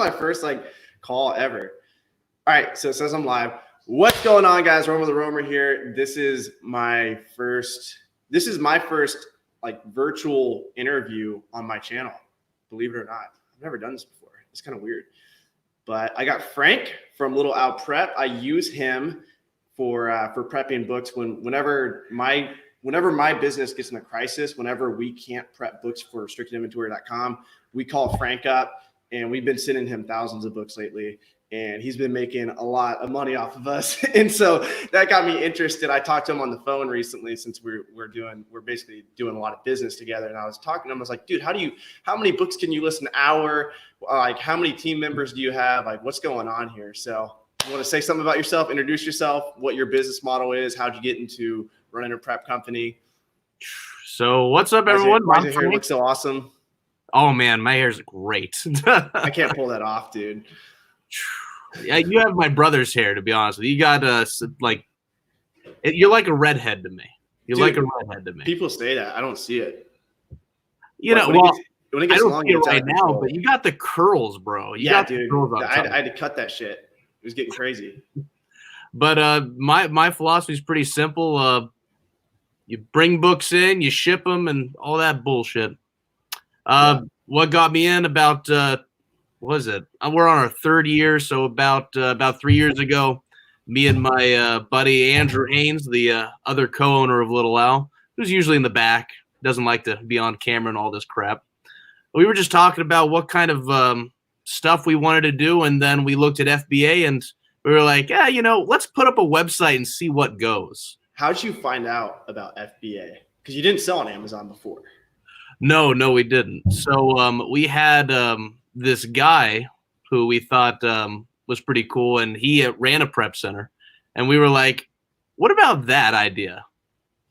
my first like call ever. All right, so it says I'm live. What's going on, guys? Romer the Romer here. This is my first like virtual interview on my channel. Believe it or not, I've never done this before. It's kind of weird. But I got Frank from Little Al Prep. I use him for prepping books whenever my business gets in a crisis, whenever we can't prep books for restrictedinventory.com, we call Frank up, and we've been sending him thousands of books lately, and he's been making a lot of money off of us. And so that got me interested. I talked to him on the phone recently since we're basically doing a lot of business together. And I was talking to him, I was like, dude, how many books can you list an hour? Like, how many team members do you have? Like, what's going on here? So you want to say something about yourself, introduce yourself, what your business model is, how'd you get into running a prep company? So what's up, everyone? Why does your hair look so awesome? Oh man, my hair's great. I can't pull that off, dude. Yeah, you have my brother's hair, to be honest with you. You got you're like a redhead to me. You're like a redhead to me. People say that. I don't see it. You know, when it gets long, see it right now, but you got the curls, bro. Yeah, dude. I had to cut that shit. It was getting crazy. But my philosophy is pretty simple. You bring books in, you ship them, and all that bullshit. What got me in about what was it? We're on our third year, so about 3 years ago, me and my buddy Andrew Haynes, the other co-owner of Little Al, who's usually in the back, doesn't like to be on camera and all this crap. We were just talking about what kind of stuff we wanted to do, and then we looked at FBA, and we were like, yeah, let's put up a website and see what goes. How'd you find out about FBA? Because you didn't sell on Amazon before. No, we didn't. So we had this guy who we thought was pretty cool, and he ran a prep center. And we were like, what about that idea?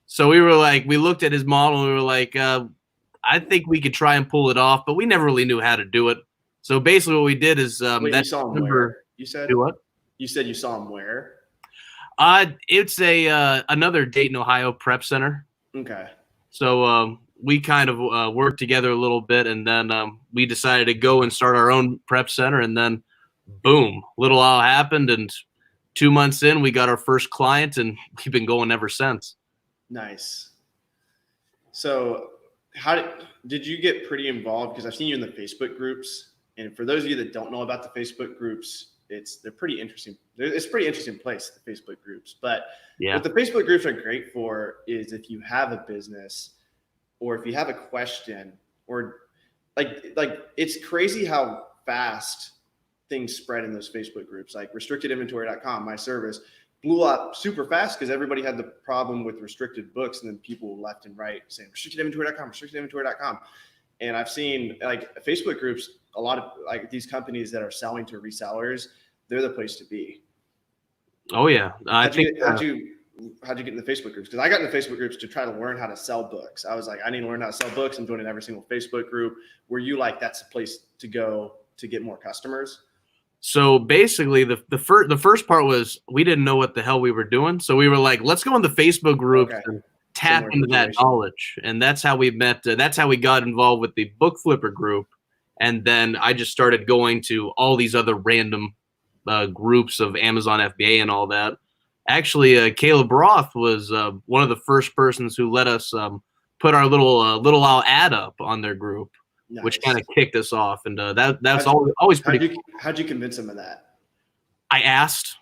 So we looked at his model, and we were like, I think we could try and pull it off, but we never really knew how to do it. So basically what we did is Wait, you saw him where? You said? Do what? You said you saw him where? It's another Dayton, Ohio prep center. Okay. So we kind of worked together a little bit, and then we decided to go and start our own prep center, and then boom, Little Al happened, and 2 months in, we got our first client, and we've been going ever since. Nice. So how did you get pretty involved? Because I've seen you in the Facebook groups, and for those of you that don't know about the Facebook groups, they're pretty interesting. It's a pretty interesting place, the Facebook groups. But what the Facebook groups are great for is if you have a business, or if you have a question, or like it's crazy how fast things spread in those Facebook groups. Like restrictedinventory.com, my service, blew up super fast because everybody had the problem with restricted books, and then people left and right saying restrictedinventory.com, restrictedinventory.com. And I've seen like Facebook groups, a lot of like these companies that are selling to resellers, they're the place to be. Oh yeah. How'd you get in the Facebook groups? Because I got in the Facebook groups to try to learn how to sell books. I was like, I need to learn how to sell books. I'm joining every single Facebook group. Were you like, that's a place to go to get more customers? So basically the first part was we didn't know what the hell we were doing. So we were like, let's go in the Facebook groups and tap into that knowledge. And that's how we met. That's how we got involved with the book flipper group. And then I just started going to all these other random groups of Amazon FBA and all that. Actually, Caleb Roth was one of the first persons who let us put our little Al ad up on their group, which kind of kicked us off. And that's always pretty cool. How'd you convince him of that? I asked.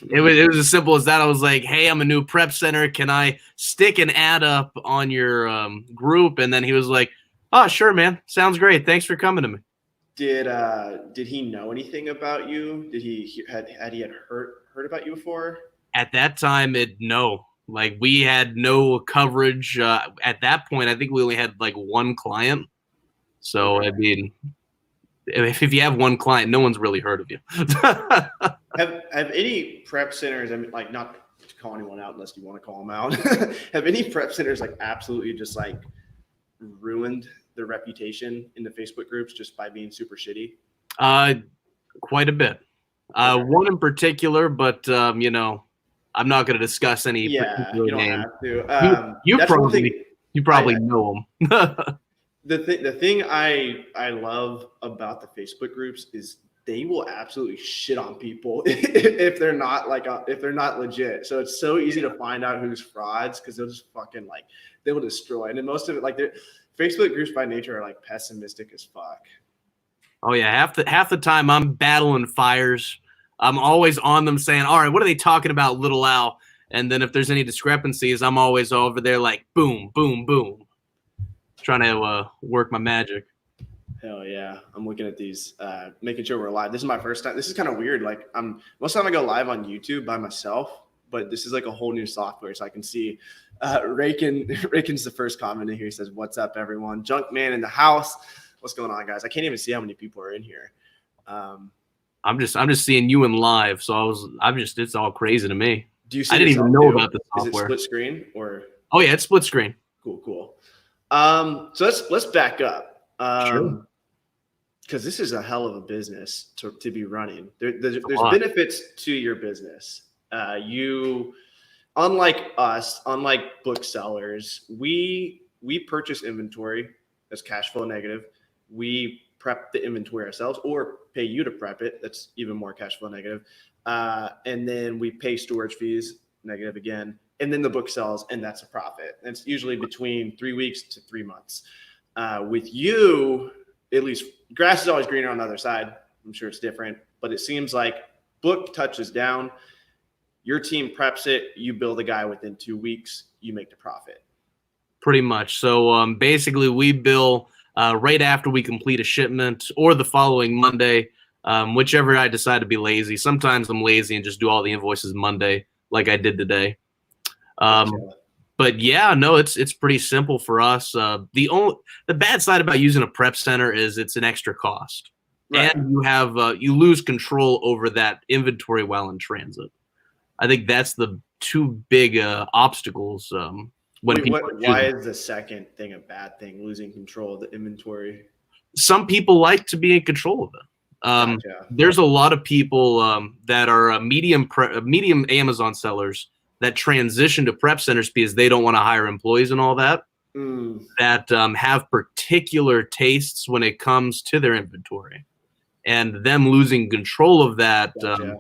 It was as simple as that. I was like, hey, I'm a new prep center. Can I stick an ad up on your group? And then he was like, oh, sure, man. Sounds great. Thanks for coming to me. Did he know anything about you? Had he heard about you before? At that time, no. Like we had no coverage. At that point, I think we only had like one client. So I mean, if you have one client, no one's really heard of you. Have any prep centers? I mean, like not to call anyone out unless you want to call them out. Have any prep centers like absolutely just like ruined their reputation in the Facebook groups just by being super shitty? Quite a bit. One in particular, but I'm not going to discuss any particular you don't name. Have to. You probably know them. The thing I love about the Facebook groups is they will absolutely shit on people if they're not if they're not legit. So it's so easy to find out who's frauds because they'll just fucking they will destroy. And then most of it, their Facebook groups by nature are pessimistic as fuck. Oh yeah, half the time I'm battling fires. I'm always on them saying, all right, what are they talking about, little Al? And then if there's any discrepancies, I'm always over there boom, boom, boom, trying to work my magic. Hell yeah. I'm looking at these, making sure we're live. This is my first time. This is kind of weird. Most of the time I go live on YouTube by myself, but this is a whole new software. So I can see Raken's the first comment in here. He says, what's up, everyone? Junk Man in the house. What's going on, guys? I can't even see how many people are in here. I'm just seeing you in live. So it's all crazy to me. Do you see I didn't even know about the software. Is it split screen or? Oh yeah, it's split screen. Cool. So let's back up. Sure. Because this is a hell of a business to be running. There's benefits to your business. You, unlike us, unlike booksellers, we purchase inventory that's cash flow negative. We prep the inventory ourselves or pay you to prep it. That's even more cash flow negative. And then we pay storage fees, negative again. And then the book sells, and that's a profit. And it's usually between 3 weeks to 3 months. With you, at least grass is always greener on the other side. I'm sure it's different, but it seems like book touches down, your team preps it, you build a guy within 2 weeks, you make the profit. Pretty much. So basically we bill right after we complete a shipment or the following Monday, whichever I decide to be lazy. Sometimes I'm lazy and just do all the invoices Monday like I did today. But yeah, no, it's pretty simple for us. The bad side about using a prep center is it's an extra cost, right. And you lose control over that inventory while in transit. I think that's the two big obstacles. Why is the second thing a bad thing? Losing control of the inventory. Some people like to be in control of it. Gotcha. There's a lot of people that are medium Amazon sellers that transition to prep centers because they don't want to hire employees and all that, that have particular tastes when it comes to their inventory. And them losing control of that, gotcha.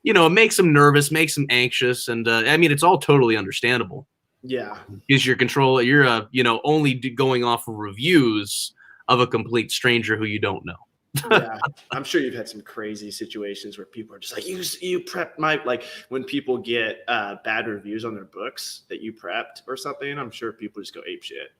It makes them nervous, makes them anxious. And it's all totally understandable. Yeah. Because you're only going off of reviews of a complete stranger who you don't know. Yeah, I'm sure you've had some crazy situations where people are just like, you prepped when people get bad reviews on their books that you prepped or something. I'm sure people just go ape shit.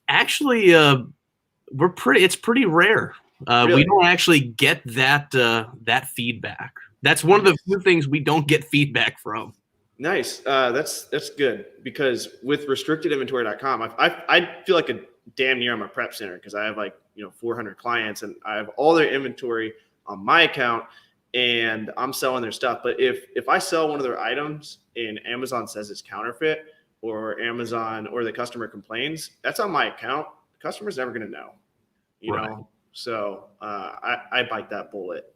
Actually, it's pretty rare. Really? We don't actually get that feedback. That's one of the few things we don't get feedback from. Nice. That's good because with restrictedinventory.com, I feel like a damn near I'm a prep center because I have 400 clients and I have all their inventory on my account and I'm selling their stuff. But if I sell one of their items and Amazon says it's counterfeit or Amazon or the customer complains, that's on my account. The customer's never going to know, you know? So I bite that bullet.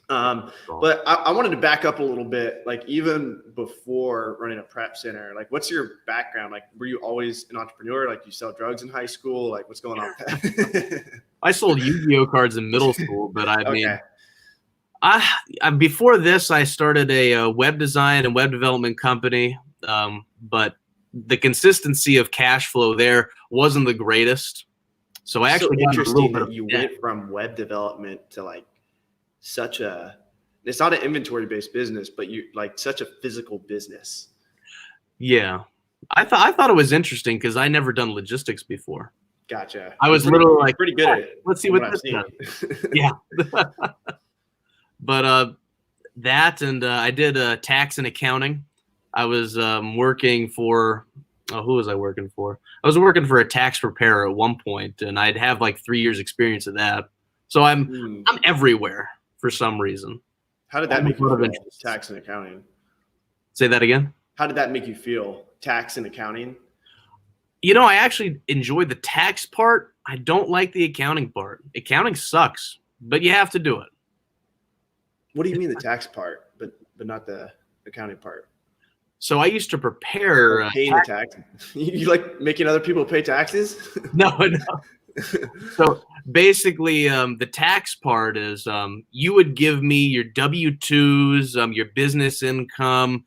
But I wanted to back up a little bit, even before running a prep center, what's your background? Were you always an entrepreneur? You sell drugs in high school? What's going on? I sold Yu-Gi-Oh cards in middle school, but before this, I started a web design and web development company. But the consistency of cash flow there wasn't the greatest. So I actually got a little bit of went from web development to it's not an inventory based business, but you such a physical business. Yeah. I thought it was interesting because I never done logistics before. Gotcha. I was literally pretty good at it. Let's see what this does. Yeah. But that and I did tax and accounting. I was working for who was I working for? I was working for a tax preparer at one point, and I'd have 3 years experience of that. So I'm everywhere for some reason. How did that make you feel, tax and accounting? Say that again? How did that make you feel, tax and accounting? I actually enjoy the tax part. I don't like the accounting part. Accounting sucks, but you have to do it. What do you mean the tax part, but not the accounting part? So I used to prepare paying the tax. You like making other people pay taxes? No. So basically, the tax part is you would give me your W-2s, your business income,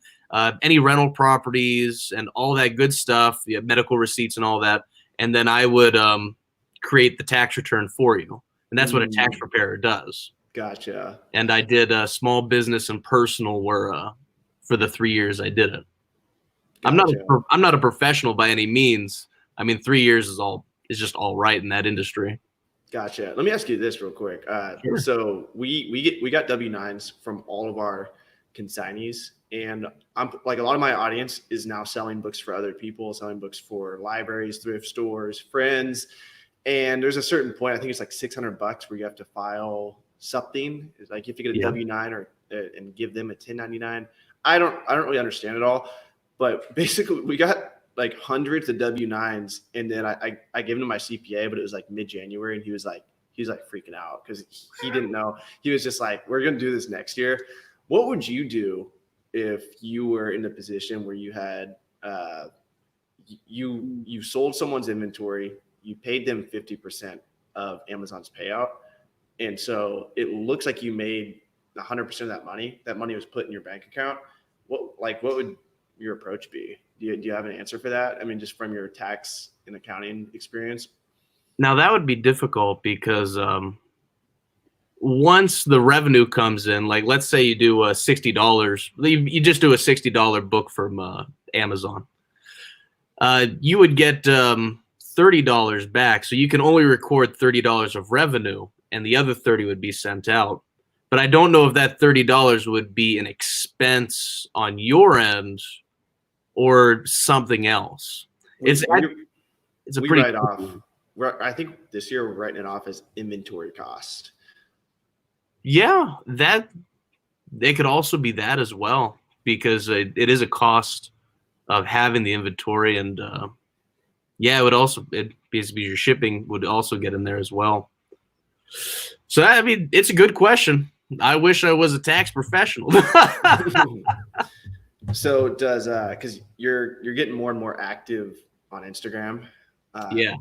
any rental properties, and all that good stuff, medical receipts and all that, and then I would create the tax return for you, and that's what a tax preparer does. Gotcha. And I did small business and personal where for the 3 years I did it. Gotcha. I'm not a professional by any means. I mean, 3 years is just all right in that industry. Gotcha. Let me ask you this real quick. Sure. So we got W-9s from all of our consignees, and I'm like, a lot of my audience is now selling books for other people, selling books for libraries, thrift stores, friends. And there's a certain point, I think it's like $600 where you have to file something. It's like if you get a W-9 or and give them a 1099. I don't really understand it all, but basically we got like hundreds of W-9s, and then I gave him my CPA, but it was like mid-January, and he was like freaking out because he didn't know. He was just like, we're gonna do this next year. What would you do if you were in a position where you had you sold someone's inventory, you paid them 50% of Amazon's payout, and so it looks like you made 100% of that money. That money was put in your bank account. What would your approach be? Do you have an answer for that? I mean, just from your tax and accounting experience. Now that would be difficult because once the revenue comes in, like let's say you do $60, you just do a $60 book from Amazon. You would get $30 back, so you can only record $30 of revenue, and the other 30 would be sent out. But I don't know if that $30 would be an expense on your end or something else. It's a pretty write off. I think this year we're writing it off as inventory cost. Yeah, that they could also be that as well, because it is a cost of having the inventory, and yeah, basically your shipping would also get in there as well. So I mean, it's a good question. I wish I was a tax professional. So does because you're getting more and more active on Instagram. Yeah,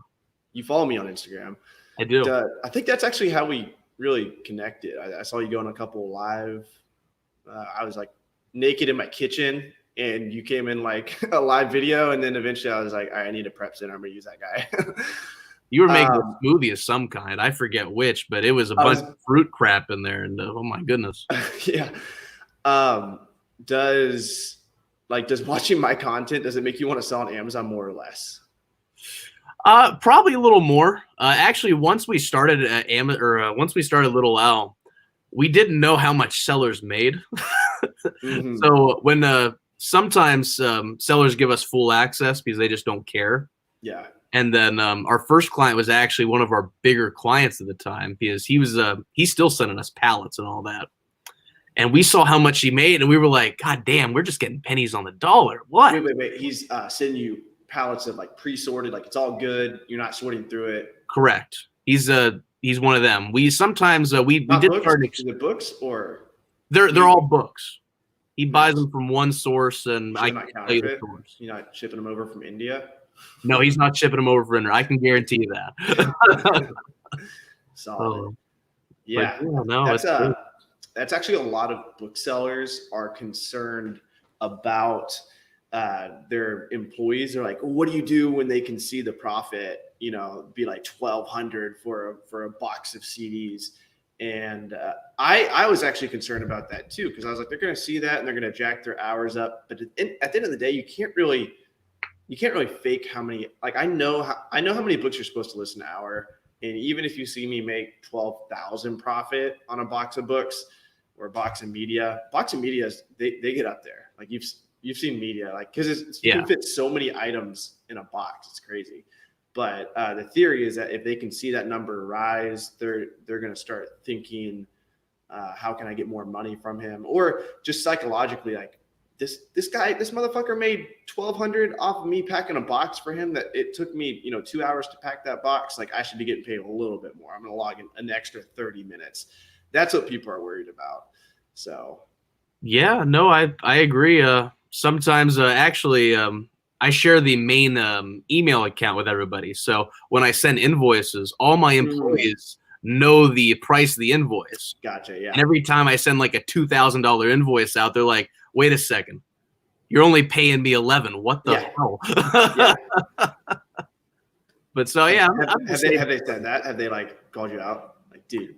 you follow me on Instagram. I do. I think that's actually how we really connected. I saw you go on a couple live. I was like naked in my kitchen, and you came in like a live video, and then eventually I was like, all right, I need a prep center. I'm gonna use that guy. You were making a smoothie of some kind. I forget which, but it was a bunch of fruit crap in there, and oh my goodness. Yeah. Does watching my content, does it make you want to sell on Amazon more or less? Probably a little more. Actually, once we started once we started Little Owl, we didn't know how much sellers made. Mm-hmm. So when sometimes sellers give us full access because they just don't care. Yeah. And then our first client was actually one of our bigger clients at the time, because he's still sending us pallets and all that. And we saw how much he made, and we were like, God damn, we're just getting pennies on the dollar. What? Wait. He's sending you pallets of like pre-sorted, like it's all good. You're not sorting through it. Correct. He's one of them. We sometimes we did start. Is it books or they're all books. He buys them from one source, and I can tell you the source. You're not shipping them over from India? No, he's not shipping them over from India. I can guarantee you that. Solid. Yeah. No, that's actually a lot of booksellers are concerned about their employees. They're like, what do you do when they can see the profit? You know, be like $1,200 for a box of CDs. And I was actually concerned about that too, because I was like, they're going to see that and they're going to jack their hours up. But at the end of the day, you can't really fake how many. Like I know how many books you're supposed to listen an hour, and even if you see me make 12,000 profit on a box of books or a box of media, they get up there. Like you've seen media, like because you can fit so many items in a box, it's crazy. But the theory is that if they can see that number rise, they're going to start thinking, how can I get more money from him? Or just psychologically, like this motherfucker made $1,200 off of me packing a box for him that it took me 2 hours to pack that box. Like I should be getting paid a little bit more. I'm going to log in an extra 30 minutes. That's what people are worried about. So. Yeah, no, I agree. Sometimes actually, I share the main email account with everybody. So when I send invoices, all my employees know the price of the invoice. Gotcha. Yeah. And every time I send like a $2,000 invoice out, they're like, "Wait a second, you're only paying me 11. What the hell?" Yeah. But so yeah, have they said that? Have they like called you out? Like, dude.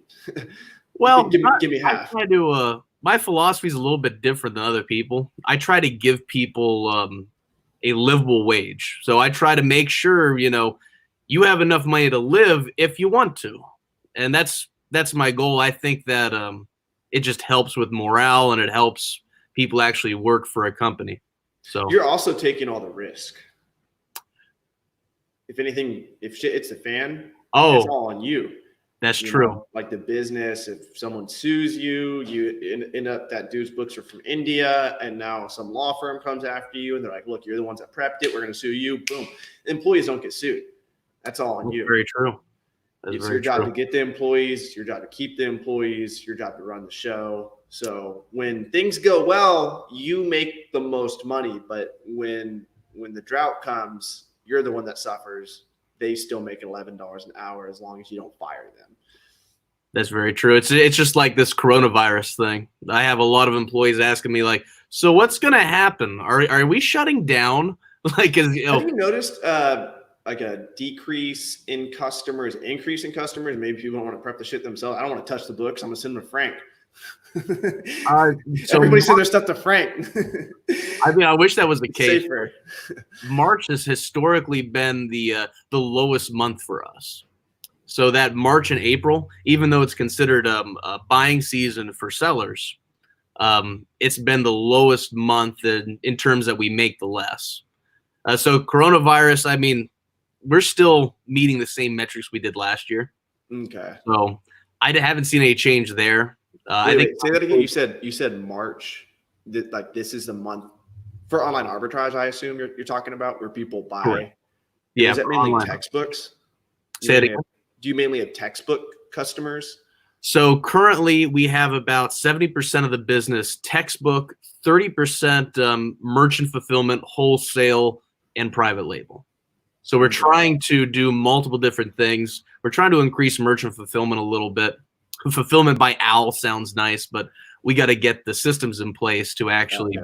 Well, give me half. I try to. My philosophy is a little bit different than other people. I try to give people a livable wage. So I try to make sure you have enough money to live if you want to, and that's my goal. I think that it just helps with morale and it helps people actually work for a company. So you're also taking all the risk. If anything, if shit hits the fan, it's all on you. That's true. Like the business, if someone sues you, you end up that dude's books are from India, and now some law firm comes after you, and they're like, "Look, you're the ones that prepped it. We're going to sue you." Boom. Employees don't get sued. That's all on you. Very true. It's your job to get the employees, your job to keep the employees, your job to run the show. So when things go well, you make the most money. But when the drought comes, you're the one that suffers. They still make $11 an hour as long as you don't fire them. That's very true. It's just like this coronavirus thing. I have a lot of employees asking me like, "So what's going to happen? Are we shutting down?" Like, have you noticed like a decrease in customers, increase in customers? Maybe people don't want to prep the shit themselves. I don't want to touch the books. I'm gonna send them to Frank. So everybody send their stuff to Frank. I mean, I wish that was the case. Safer. March has historically been the lowest month for us. So that March and April, even though it's considered a buying season for sellers, it's been the lowest month in terms that we make the less. So coronavirus, I mean, we're still meeting the same metrics we did last year. Okay. So I haven't seen any change there. I think say that again. You said March. Like this is the month for online arbitrage. I assume you're talking about where people buy. Correct. Yeah. Is that mainly online textbooks? Say it again. Do you mainly have textbook customers? So currently we have about 70% of the business textbook, 30% merchant fulfillment, wholesale, and private label. So we're trying to do multiple different things. We're trying to increase merchant fulfillment a little bit. Fulfillment by owl sounds nice, but we got to get the systems in place to actually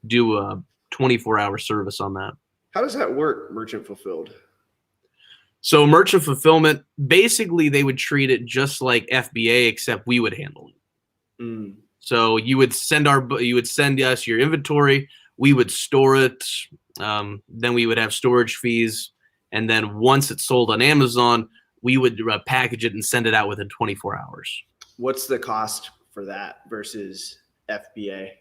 do a 24-hour service on that. How does that work, merchant fulfilled? So merchant fulfillment, basically they would treat it just like FBA, except we would handle it. So you would send us your inventory, we would store it, then we would have storage fees, and then once it's sold on Amazon, we would package it and send it out within 24 hours. What's the cost for that versus FBA?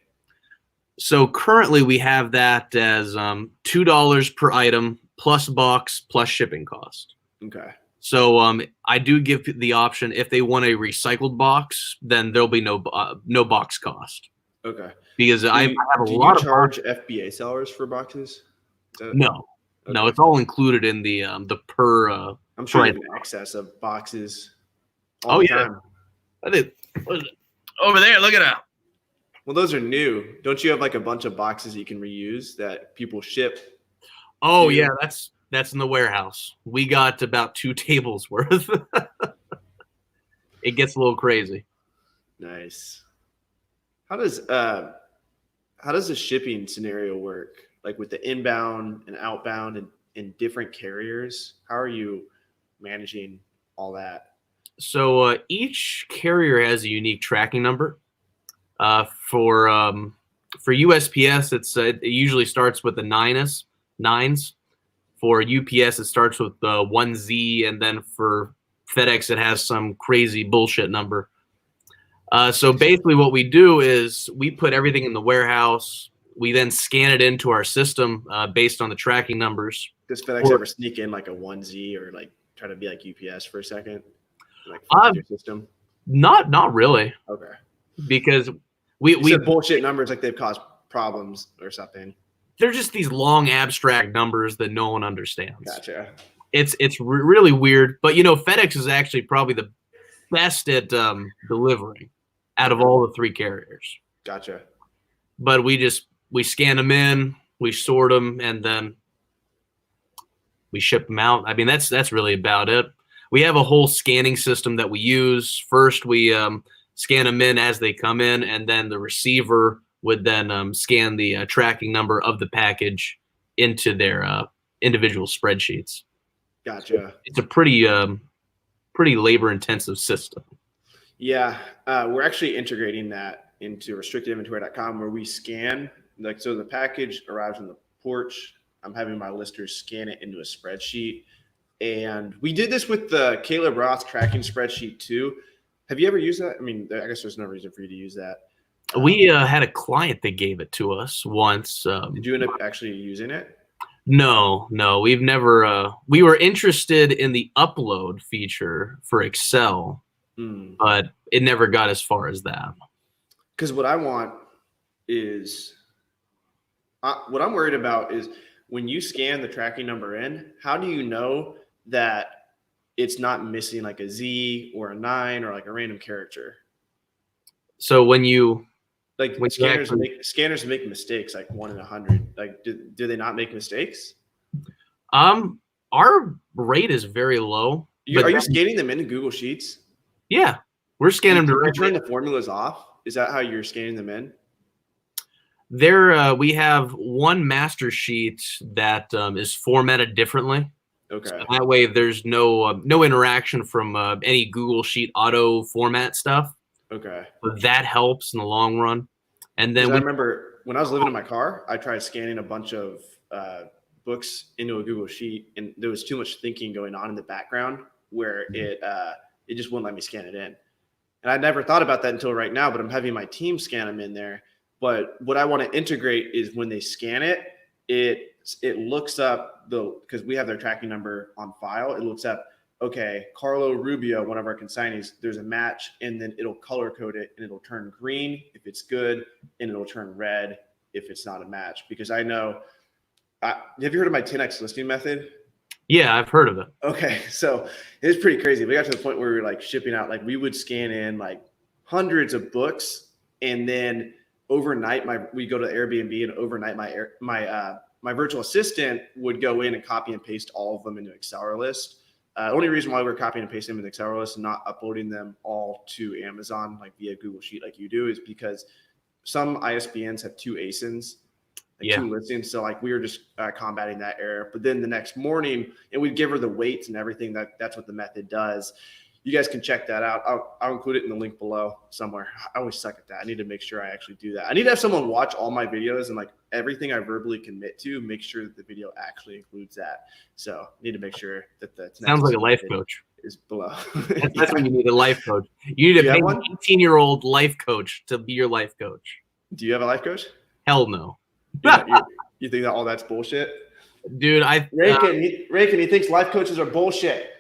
So currently we have that as $2 per item plus box plus shipping cost. Okay. So I do give the option if they want a recycled box, then there'll be no box cost. Okay. Because I have a lot of. Do you charge FBA sellers for boxes? No. Okay. No, it's all included in the per. I'm sure you have an excess of boxes. All the time. I did. Over there, look at that. Well, those are new. Don't you have like a bunch of boxes you can reuse that people ship? Oh yeah, that's in the warehouse. We got about 2 tables worth. It gets a little crazy. Nice. How does the shipping scenario work? Like with the inbound and outbound and in different carriers, how are you managing all that? So each carrier has a unique tracking number. For USPS, it usually starts with the nines. For UPS, it starts with the 1Z, and then for FedEx, it has some crazy bullshit number. So basically, what we do is we put everything in the warehouse. We then scan it into our system based on the tracking numbers. Does FedEx ever sneak in like a 1Z or like try to be like UPS for a second? Like your system? Not really. Okay. Because we said bullshit numbers like they've caused problems or something. They're just these long abstract numbers that no one understands. Gotcha. It's really weird, but FedEx is actually probably the best at delivering out of all the 3 carriers. Gotcha. But we scan them in, we sort them, and then we ship them out. I mean, that's really about it. We have a whole scanning system that we use. First, we scan them in as they come in, and then the receiver would then scan the tracking number of the package into their individual spreadsheets. Gotcha. It's a pretty labor-intensive system. Yeah, we're actually integrating that into restrictedinventory.com where we scan, like, so the package arrives on the porch. I'm having my listers scan it into a spreadsheet. And we did this with the Caleb Roth tracking spreadsheet too. Have you ever used that? I mean, I guess there's no reason for you to use that. We had a client that gave it to us once. Did you end up actually using it? No, we've never. We were interested in the upload feature for Excel, but it never got as far as that. Because what I want is, what I'm worried about is when you scan the tracking number in, how do you know that it's not missing like a Z or a 9 or like a random character? So when you scanners make mistakes like 1 in 100. Like, do they not make mistakes? Our rate is very low. Are you scanning them into Google Sheets? Yeah, we're scanning them directly. Turn the formulas off. Is that how you're scanning them in? We have one master sheet that is formatted differently. Okay. So that way, there's no interaction from any Google Sheet auto format stuff. Okay. But that helps in the long run. And then I remember when I was living in my car, I tried scanning a bunch of books into a Google Sheet, and there was too much thinking going on in the background where it just wouldn't let me scan it in. And I never thought about that until right now, but I'm having my team scan them in there. But what I want to integrate is when they scan it, it looks up because we have their tracking number on file. It looks up, okay, Carlo Rubio, one of our consignees, there's a match, and then it'll color code it, and it'll turn green if it's good, and it'll turn red if it's not a match. Because I know, have you heard of my 10x listing method? Yeah, I've heard of it. Okay, so it's pretty crazy. We got to the point where we were like shipping out, like we would scan in like hundreds of books, and then overnight we go to Airbnb, and overnight my virtual assistant would go in and copy and paste all of them into Accelerlist. The only reason why we're copying and pasting them in Accelerlist and not uploading them all to Amazon like via Google Sheet like you do is because some ISBNs have 2 ASINs. Two listings. So like we were just combating that error. But then the next morning, and we'd give her the weights and everything. That's what the method does. You guys can check that out. I'll include it in the link below somewhere. I always suck at that. I need to make sure I actually do that. I need to have someone watch all my videos and like everything I verbally commit to, make sure that the video actually includes that. So I need to make sure that the sounds like a life coach is below. That's when you need a life coach. You need to pay an 18-year-old life coach to be your life coach. Do you have a life coach? Hell no. You think that all that's bullshit? Dude, Rakin, he thinks life coaches are bullshit.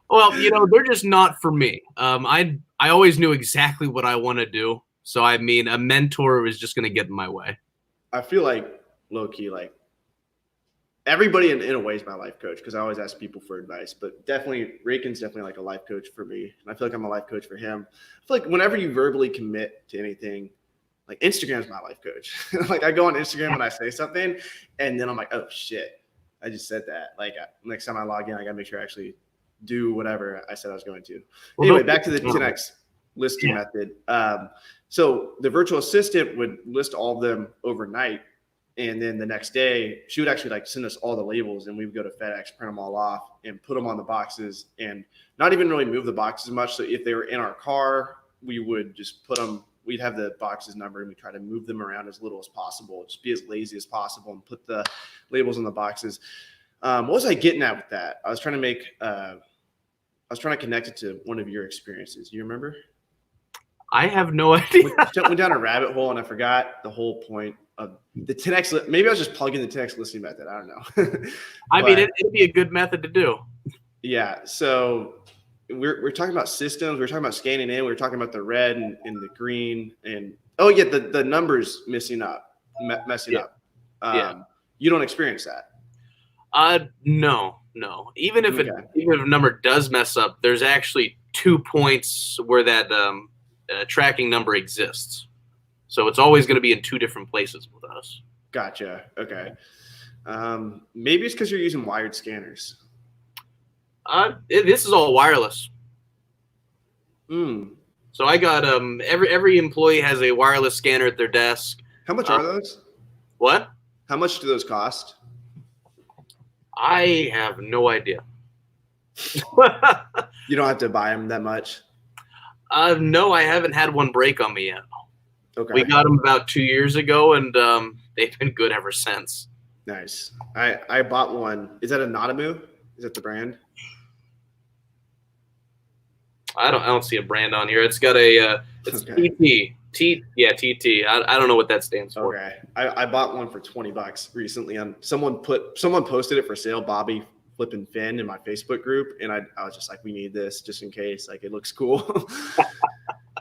Well, they're just not for me. I always knew exactly what I want to do. So, I mean, a mentor was just going to get in my way. I feel like, low-key, like, everybody in a way is my life coach because I always ask people for advice. But definitely, Rakin's definitely like a life coach for me. And I feel like I'm a life coach for him. I feel like whenever you verbally commit to anything, like Instagram's my life coach. Like I go on Instagram and I say something and then I'm like, oh shit, I just said that. Like next time I log in, I gotta make sure I actually do whatever I said I was going to. Well, anyway, back to the 10x listing method. So the virtual assistant would list all of them overnight. And then the next day she would actually like send us all the labels and we would go to FedEx, print them all off and put them on the boxes and not even really move the boxes much. So if they were in our car, we would just put them, we'd have the boxes numbered and we try to move them around as little as possible, just be as lazy as possible and put the labels on the boxes. What was I getting at with that? I was trying to connect it to one of your experiences. You remember? I have no idea. Went down a rabbit hole and I forgot the whole point of the 10x. Maybe I was just plugging the 10x listing method. I don't know. I mean, it'd be a good method to do. Yeah. So we're talking about systems. We're talking about scanning in. We're talking about the red and the green and the numbers messing up. You don't experience that. No. Even if a number does mess up, there's actually 2 points where that tracking number exists. So it's always going to be in 2 different places with us. Gotcha. Okay. Maybe it's because you're using wired scanners. This is all wireless. Hmm. So I got every employee has a wireless scanner at their desk. How much are those? What? How much do those cost? I have no idea. You don't have to buy them that much. No, I haven't had one break on me yet. Okay. We got them about 2 years ago, and they've been good ever since. Nice. I bought one. Is that a Notamu? Is that the brand? I don't see a brand on here. It's got a it's Okay. TT. I don't know what that stands for. Okay. I bought one for $20 recently. Someone posted it for sale. Bobby Flippin' Finn in my Facebook group, and I was just like, we need this just in case. Like, it looks cool.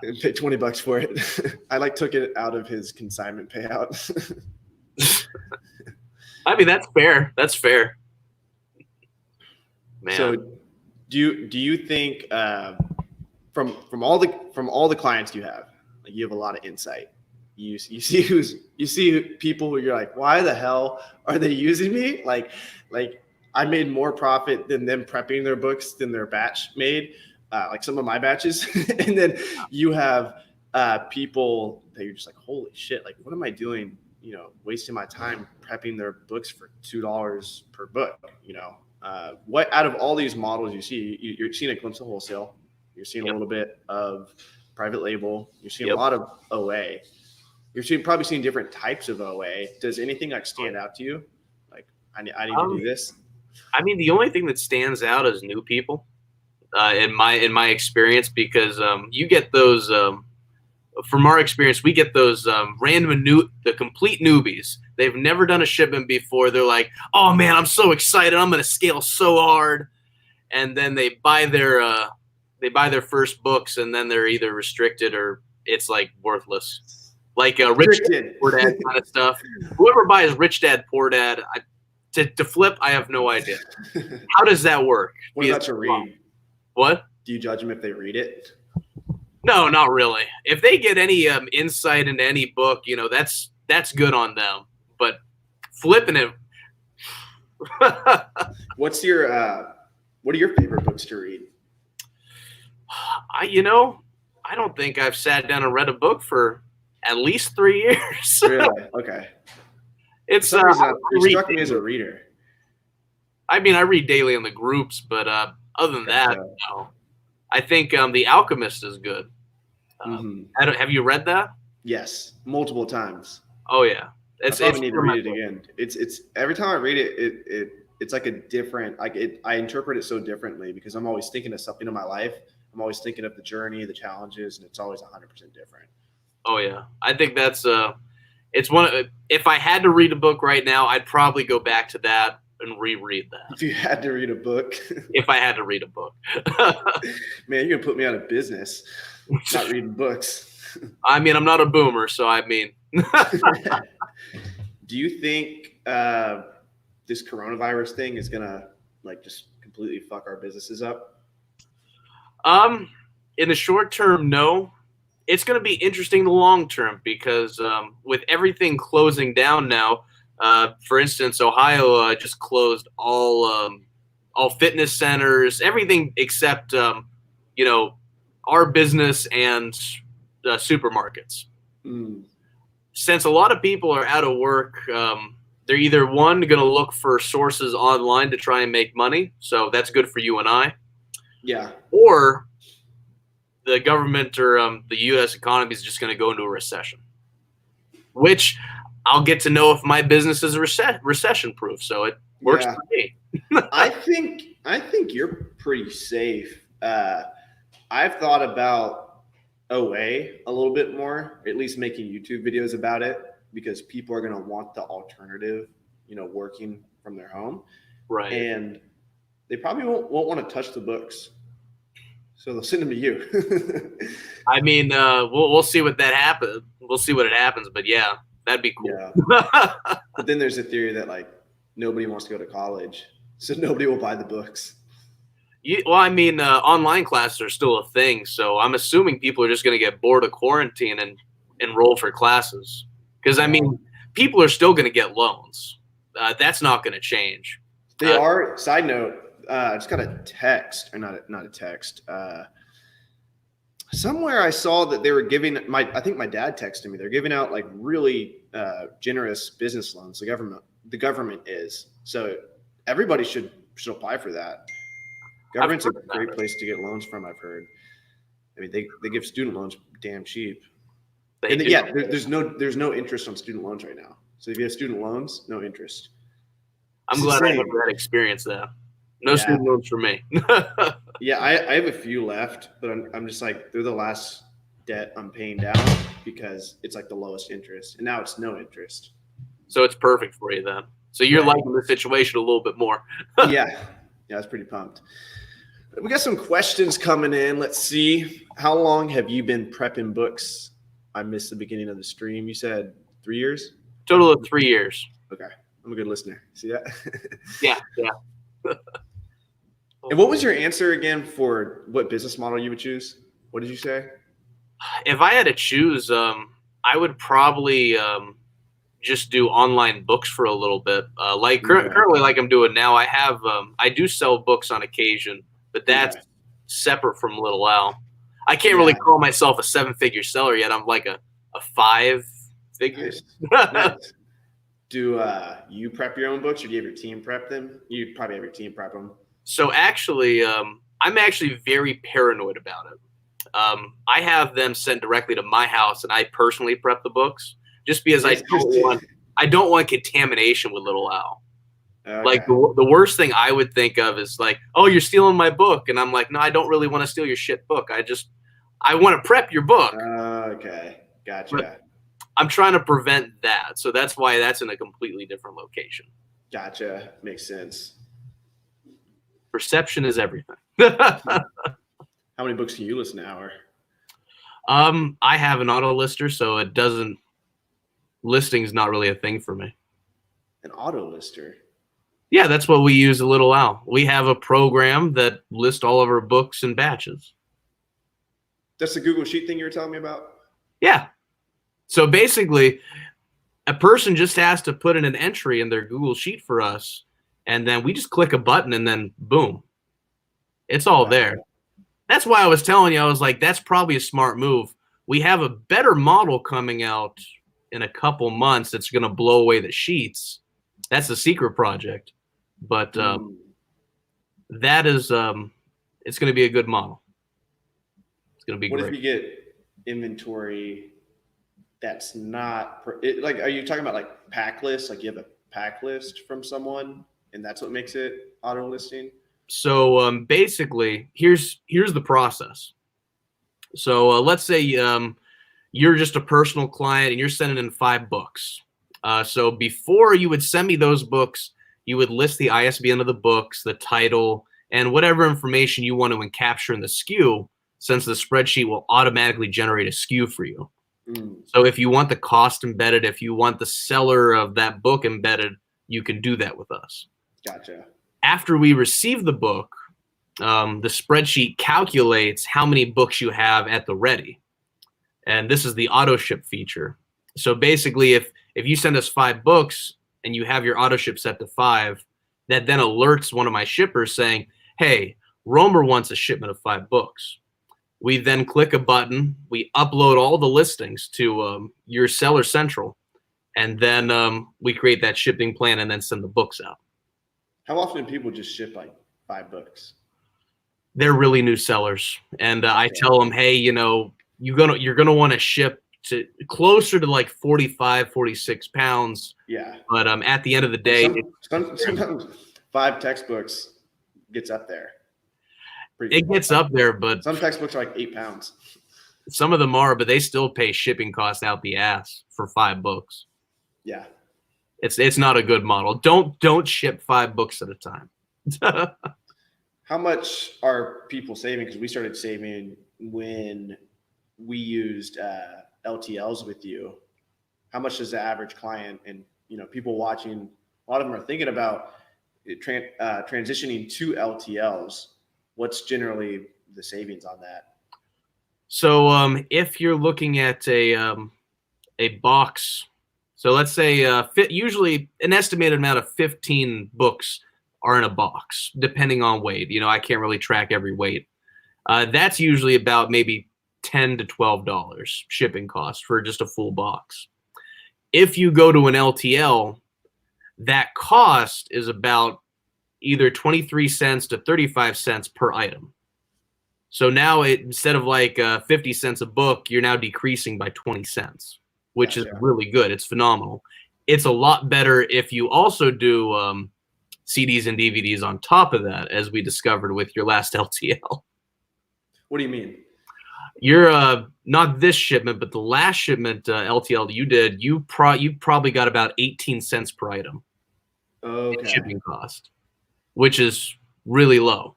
And paid $20 for it. I took it out of his consignment payout. I mean, that's fair. That's fair. Man. So, do you think from all the clients you have, like, you have a lot of insight. You see people who you're like, why the hell are they using me? Like I made more profit than them prepping their books than their batch made, like some of my batches. And then you have people that you're just like, holy shit, like, what am I doing? Wasting my time prepping their books for $2 per book. What out of all these models you see, you're seeing a glimpse of wholesale. You're seeing a little bit of private label. You're seeing a lot of OA. You're probably seeing different types of OA. Does anything stand out to you? Like, I need to do this. I mean, the only thing that stands out is new people, in my experience, because you get those. From our experience, we get those the complete newbies. They've never done a shipment before. They're like, "Oh man, I'm so excited! I'm going to scale so hard," and then they buy their first books, and then they're either restricted or it's like worthless. Like Rich Dad, Poor Dad kind of stuff. Whoever buys Rich Dad, Poor Dad, to flip, I have no idea. How does that work? What about to read? What? Do you judge them if they read it? No, not really. If they get any insight into any book, that's good on them. But flipping it. What are your favorite books to read? I don't think I've sat down and read a book for at least 3 years. Really? Okay. It's for some reason, you struck me as a reader. I mean, I read daily in the groups, but other than that, no. I think The Alchemist is good. Have you read that? Yes, multiple times. Oh yeah, I probably need to read it again. It's every time I read it, it's like a different. I interpret it so differently because I'm always thinking of something in my life. I'm always thinking of the journey, the challenges, and it's always 100% different. Oh yeah, I think that's it's one. If I had to read a book right now, I'd probably go back to that and reread that. If you had to read a book. If I had to read a book. Man, you're gonna put me out of business. Not reading books. I mean, I'm not a boomer, so I mean. Do you think this coronavirus thing is gonna just completely fuck our businesses up? In the short term, no. It's going to be interesting in the long term because with everything closing down now, for instance, Ohio just closed all fitness centers, everything except our business and supermarkets. Since a lot of people are out of work, they're either going to look for sources online to try and make money. So that's good for you and I. Yeah. Or the government or the U.S. economy is just going to go into a recession, which I'll get to know if my business is recession proof. So it works for me. I think you're pretty safe. I've thought about OA a little bit more, at least making YouTube videos about it, because people are going to want the alternative, working from their home. Right. And they probably won't want to touch the books. So they'll send them to you. I mean, we'll see what that happens. We'll see what it happens. But yeah, that'd be cool. Yeah. But then there's a theory that nobody wants to go to college, so nobody will buy the books. Well, I mean, online classes are still a thing, so I'm assuming people are just going to get bored of quarantine and enroll for classes. Because I mean, people are still going to get loans. That's not going to change. They are. Side note, I just got a text, or not a text. Somewhere I saw that they were giving I think my dad texted me. They're giving out like really generous business loans. The government is. So everybody should apply for that. Government's a great place to get loans from, I've heard. I mean, they give student loans damn cheap. Yeah, there's no interest on student loans right now. So if you have student loans, no interest. I'm glad I never had experience that. No student loans for me. Yeah, I have a few left, but I'm just like, they're the last debt I'm paying down because it's like the lowest interest. And now it's no interest. So it's perfect for you then. So you're liking the situation a little bit more. Yeah, I was pretty pumped. We got some questions coming in. Let's see. How long have you been prepping books? I missed the beginning of the stream. You said 3 years? Total of 3 years. Okay. I'm a good listener. See that? Yeah. And what was your answer again for what business model you would choose? What did you say? If I had to choose, I would probably just do online books for a little bit. Currently, like I'm doing now, I do sell books on occasion, but that's separate from Little Al. I can't really call myself a 7-figure seller yet. I'm like a 5-figure. Nice. Do you prep your own books, or do you have your team prep them? You probably have your team prep them. So actually, I'm actually very paranoid about it. I have them sent directly to my house, and I personally prep the books just because I don't want contamination with Little Al. Okay. Like the worst thing I would think of is like, oh, you're stealing my book, and I'm like, no, I don't really want to steal your shit book. I want to prep your book. Okay, gotcha. But I'm trying to prevent that, so that's why that's in a completely different location. Gotcha, makes sense. Perception is everything. How many books can you list an hour? I have an auto lister, so it doesn't. Listing's not really a thing for me. An auto lister? Yeah, that's what we use at Little Al. We have a program that lists all of our books in batches. That's the Google Sheet thing you were telling me about? Yeah. So basically, a person just has to put in an entry in their Google Sheet for us, and then we just click a button, and then boom, it's all there. That's why I was telling you, I was like, that's probably a smart move. We have a better model coming out in a couple months that's going to blow away the sheets. That's a secret project, but that is it's going to be a good model. It's going to be great. What if you get inventory that's not like, are you talking about like pack lists? Like you have a pack list from someone and that's what makes it auto listing? So basically, here's the process. So let's say you're just a personal client and you're sending in 5 books. So before you would send me those books, you would list the ISBN of the books, the title, and whatever information you want to capture in the SKU, since the spreadsheet will automatically generate a SKU for you. So if you want the cost embedded, if you want the seller of that book embedded, you can do that with us. Gotcha. After we receive the book, the spreadsheet calculates how many books you have at the ready. And this is the auto ship feature. So basically, if you send us 5 books and you have your auto ship set to 5, that then alerts one of my shippers saying, hey, Romer wants a shipment of 5 books. We then click a button, we upload all the listings to your Seller Central, and then we create that shipping plan and then send the books out. How often do people just ship like 5 books? They're really new sellers, and I tell them, hey, you know, you're gonna want to ship to closer to like 45, 46 pounds. Yeah. But at the end of the day, sometimes 5 textbooks gets up there. It gets up there, but some textbooks are like 8 pounds. Some of them are, but they still pay shipping costs out the ass for 5 books. Yeah. It's not a good model. Don't ship 5 books at a time. How much are people saving? Because we started saving when we used LTLs with you. How much does the average client and people watching? A lot of them are thinking about transitioning to LTLs. What's generally the savings on that? So if you're looking at a box, So let's say usually an estimated amount of 15 books are in a box, depending on weight. I can't really track every weight. That's usually about maybe $10 to $12 shipping cost for just a full box. If you go to an LTL, that cost is about either 23 cents to 35 cents per item. So now instead of like 50 cents a book, you're now decreasing by 20 cents, which is really good. It's phenomenal. It's a lot better if you also do CDs and DVDs on top of that, as we discovered with your last LTL. What do you mean? You're not this shipment, but the last shipment LTL you did, you probably got about 18 cents per item. Okay. Shipping cost, which is really low.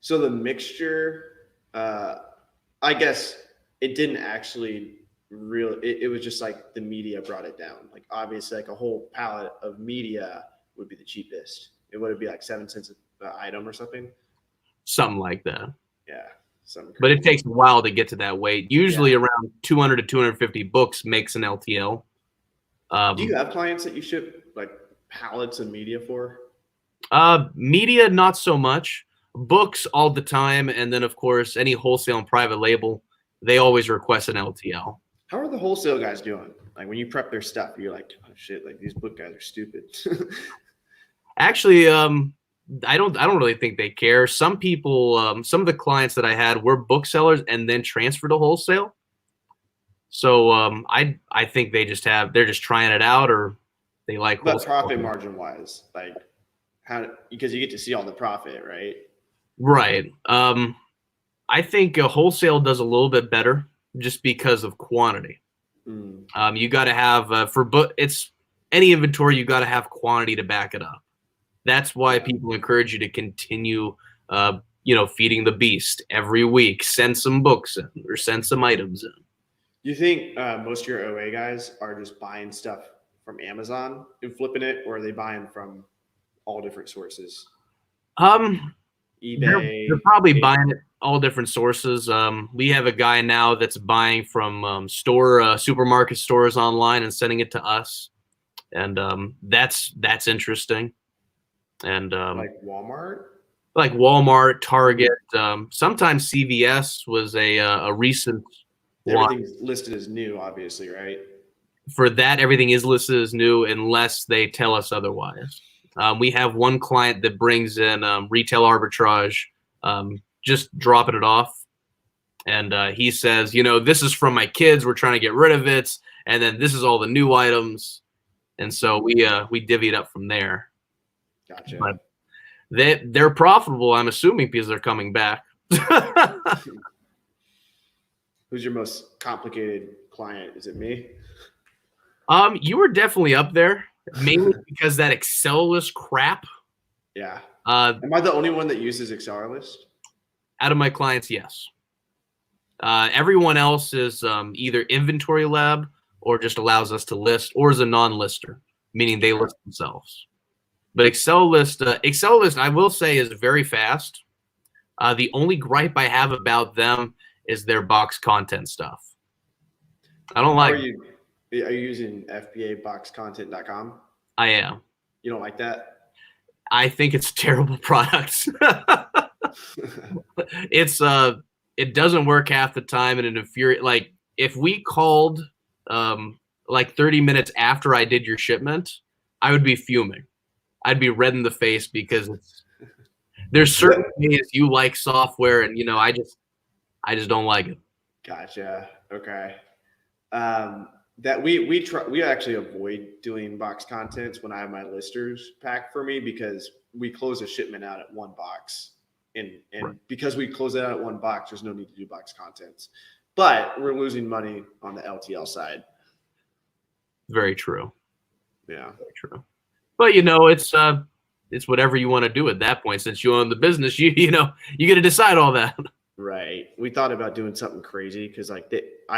So the mixture, I guess it didn't actually it was just like the media brought it down. Like obviously like a whole pallet of media would be the cheapest. It would be like 7 cents an item or something. Something like that. Yeah. But it takes a while to get to that weight. Usually around 200 to 250 books makes an LTL. Do you have clients that you ship like pallets of media for? Media, not so much. Books all the time. And then, of course, any wholesale and private label, they always request an LTL. How are the wholesale guys doing? Like when you prep their stuff, you're like, oh shit, like these book guys are stupid. Actually, I don't really think they care. Some people, some of the clients that I had were booksellers and then transferred to wholesale. So I think they're just trying it out, or they like. But profit margin wise, like because you get to see all the profit, right? Right. I think wholesale does a little bit better just because of quantity. You got to have it's any inventory, you got to have quantity to back it up. That's why people encourage you to continue, feeding the beast every week. Send some books in or send some items in. You think most of your OA guys are just buying stuff from Amazon and flipping it, or are they buying from all different sources? eBay. They're probably buying it all different sources. We have a guy now that's buying from supermarket stores online and sending it to us, and that's interesting. And like Walmart, Target. Sometimes CVS was a recent. Everything's listed as new, obviously, right? For that, everything is listed as new unless they tell us otherwise. We have one client that brings in retail arbitrage, just dropping it off. And he says, this is from my kids. We're trying to get rid of it. And then this is all the new items. And so we divvied up from there. Gotcha. But they're profitable, I'm assuming, because they're coming back. Who's your most complicated client? Is it me? You were definitely up there, mainly because that Excel list crap. Yeah. Am I the only one that uses Excel list? Out of my clients, yes. Everyone else is either inventory lab or just allows us to list, or is a non-lister, meaning they list themselves. But Excel list, I will say, is very fast. The only gripe I have about them is their box content stuff. I don't like. Are you using FBA boxcontent.com? I am. You don't like that? I think it's a terrible product. It doesn't work half the time, and it infuriates. Like if we called like 30 minutes after I did your shipment, I would be fuming. I'd be red in the face because there's certain ways you like software, and I just don't like it. Gotcha. Okay. That we actually avoid doing box contents when I have my listers packed for me, because we close a shipment out at one box, and right. Because we close it out at one box, there's no need to do box contents, but we're losing money on the LTL side. Very true. Yeah. Very true. But it's whatever you want to do at that point. Since you own the business, you get to decide all that. Right. We thought about doing something crazy because I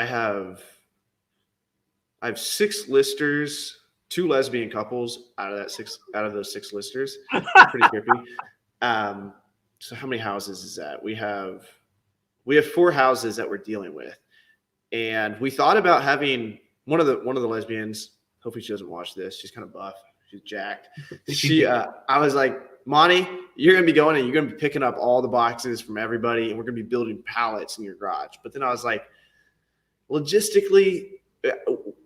have 6 listers, 2 lesbian couples out of those 6 listers. Pretty creepy. So how many houses is that? We have 4 houses that we're dealing with, and we thought about having one of the lesbians hopefully she doesn't watch this. She's kind of buff. She's jacked. She I was like, Monty, you're going to be going and you're going to be picking up all the boxes from everybody, and we're going to be building pallets in your garage. But then I was like, logistically,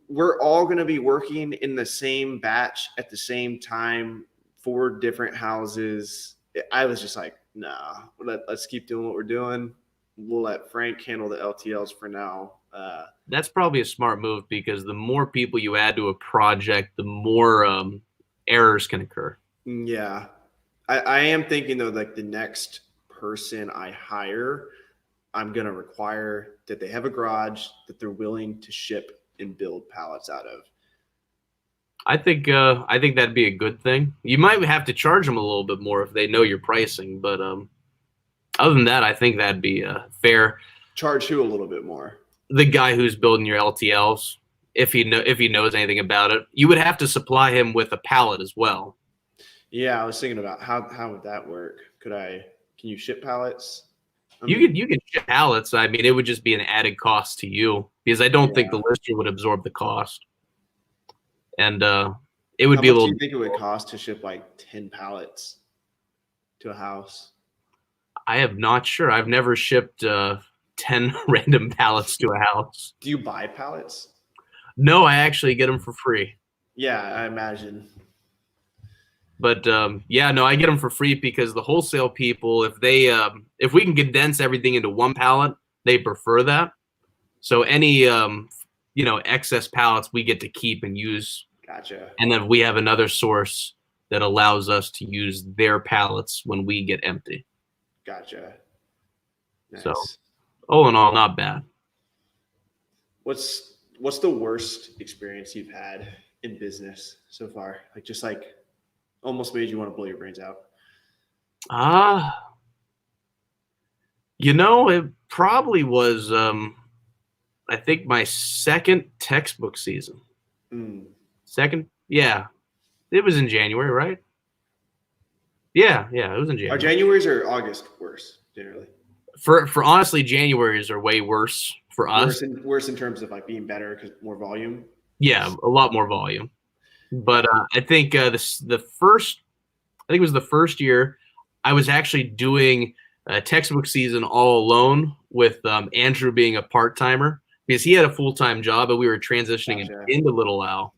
we're all going to be working in the same batch at the same time, 4 different houses. I was just like, nah, let's keep doing what we're doing. We'll let Frank handle the LTLs for now. That's probably a smart move, because the more people you add to a project, the more errors can occur. Yeah. I am thinking, though, like the next person I hire, I'm going to require that they have a garage that they're willing to ship and build pallets out of. I think that'd be a good thing. You might have to charge them a little bit more if they know your pricing, but other than that, I think that'd be fair. Charge who a little bit more? The guy who's building your LTLs, if he knows anything about it. You would have to supply him with a pallet as well. Yeah, I was thinking about how would that work? Can you ship pallets? You could ship pallets. I mean, it would just be an added cost to you, because I don't think the lister would absorb the cost. And it would be a little. How much do you think it would cost to ship like 10 pallets to a house? I am not sure. I've never shipped 10 random pallets to a house. Do you buy pallets? No, I actually get them for free. Yeah, I imagine. But yeah, no, I get them for free, because the wholesale people, if we can condense everything into one pallet, they prefer that. So any excess pallets we get to keep and use. Gotcha. And then we have another source that allows us to use their pallets when we get empty. Gotcha. Nice. So, all in all, not bad. What's the worst experience you've had in business so far? Like, just like almost made you want to blow your brains out? It probably was I think my second textbook season. Second, yeah. It was in January, right? Yeah, it was in January. Are January's or August worse generally? For honestly, January's are way worse for us. Worse in terms of like being better because more volume. Yeah, a lot more volume. But I think it was the first year I was actually doing a textbook season all alone, with Andrew being a part-timer, because he had a full-time job, and we were transitioning into Little Al.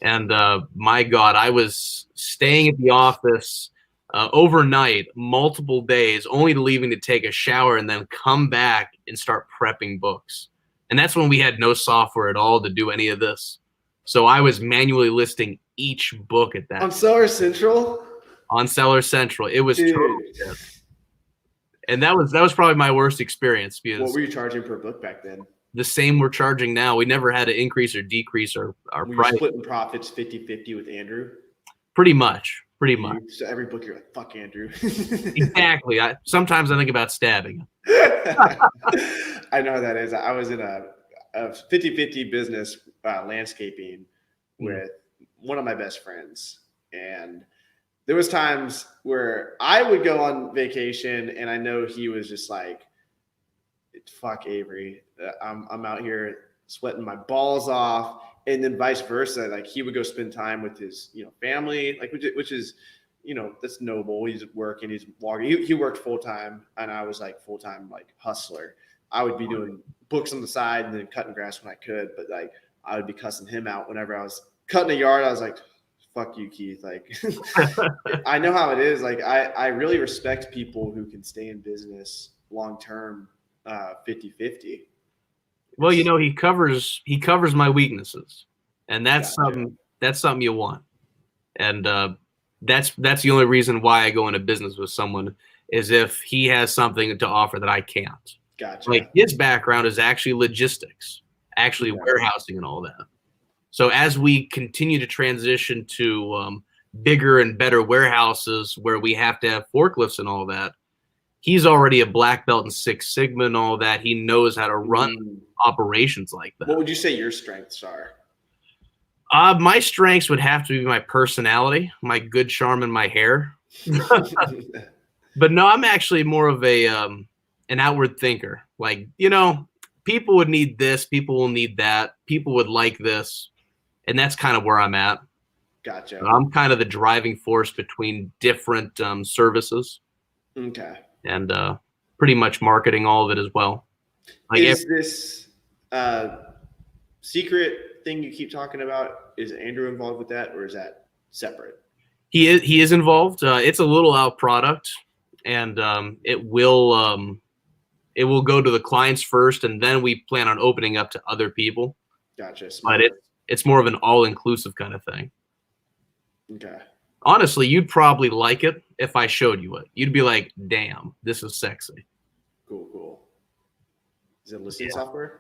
And my God, I was staying at the office overnight, multiple days, only leaving to take a shower and then come back and start prepping books. And that's when we had no software at all to do any of this. So I was manually listing each book at that. On Seller Central? On Seller Central. It was totally good. And that was probably my worst experience, because what were you charging per book back then? The same we're charging now. We never had to increase or decrease our price. Were you splitting profits 50-50 with Andrew? Pretty much. So every book you're like, fuck Andrew. Exactly. Sometimes I think about stabbing. I know how that is. I was in a 50-50 business landscaping with one of my best friends. And there was times where I would go on vacation and I know he was just like, fuck Avery. I'm out here sweating my balls off. And then vice versa. Like, he would go spend time with his, family, like, which is, that's noble. He's working, he's walking. He worked full time, and I was like full time, like, hustler. I would be doing books on the side and then cutting grass when I could, but like I would be cussing him out whenever I was cutting a yard. I was like, fuck you, Keith. Like, I know how it is. Like, I really respect people who can stay in business long term, 50-50. Well, he covers my weaknesses, and that's something you want. And that's the only reason why I go into business with someone, is if he has something to offer that I can't. Gotcha. Like, his background is actually logistics, warehousing and all that. So as we continue to transition to bigger and better warehouses where we have to have forklifts and all that, he's already a black belt in Six Sigma and all that. He knows how to run operations like that. What would you say your strengths are? My strengths would have to be my personality, my good charm, and my hair. But no, I'm actually more of an outward thinker. Like, people would need this, people will need that, people would like this. and that's kind of where I'm at. Gotcha. I'm kind of the driving force between different services, Okay. and pretty much marketing all of it as well. Like Is this secret thing you keep talking about, is Andrew involved with that, or is that separate? he is involved. It's a Little Owl product, and it will go to the clients first, and then we plan on opening up to other people. Gotcha. But Smart. it's more of an all-inclusive kind of thing. Okay. Honestly, you'd probably like it if I showed you it. You'd be like, damn, this is sexy. Cool. Is it listing software?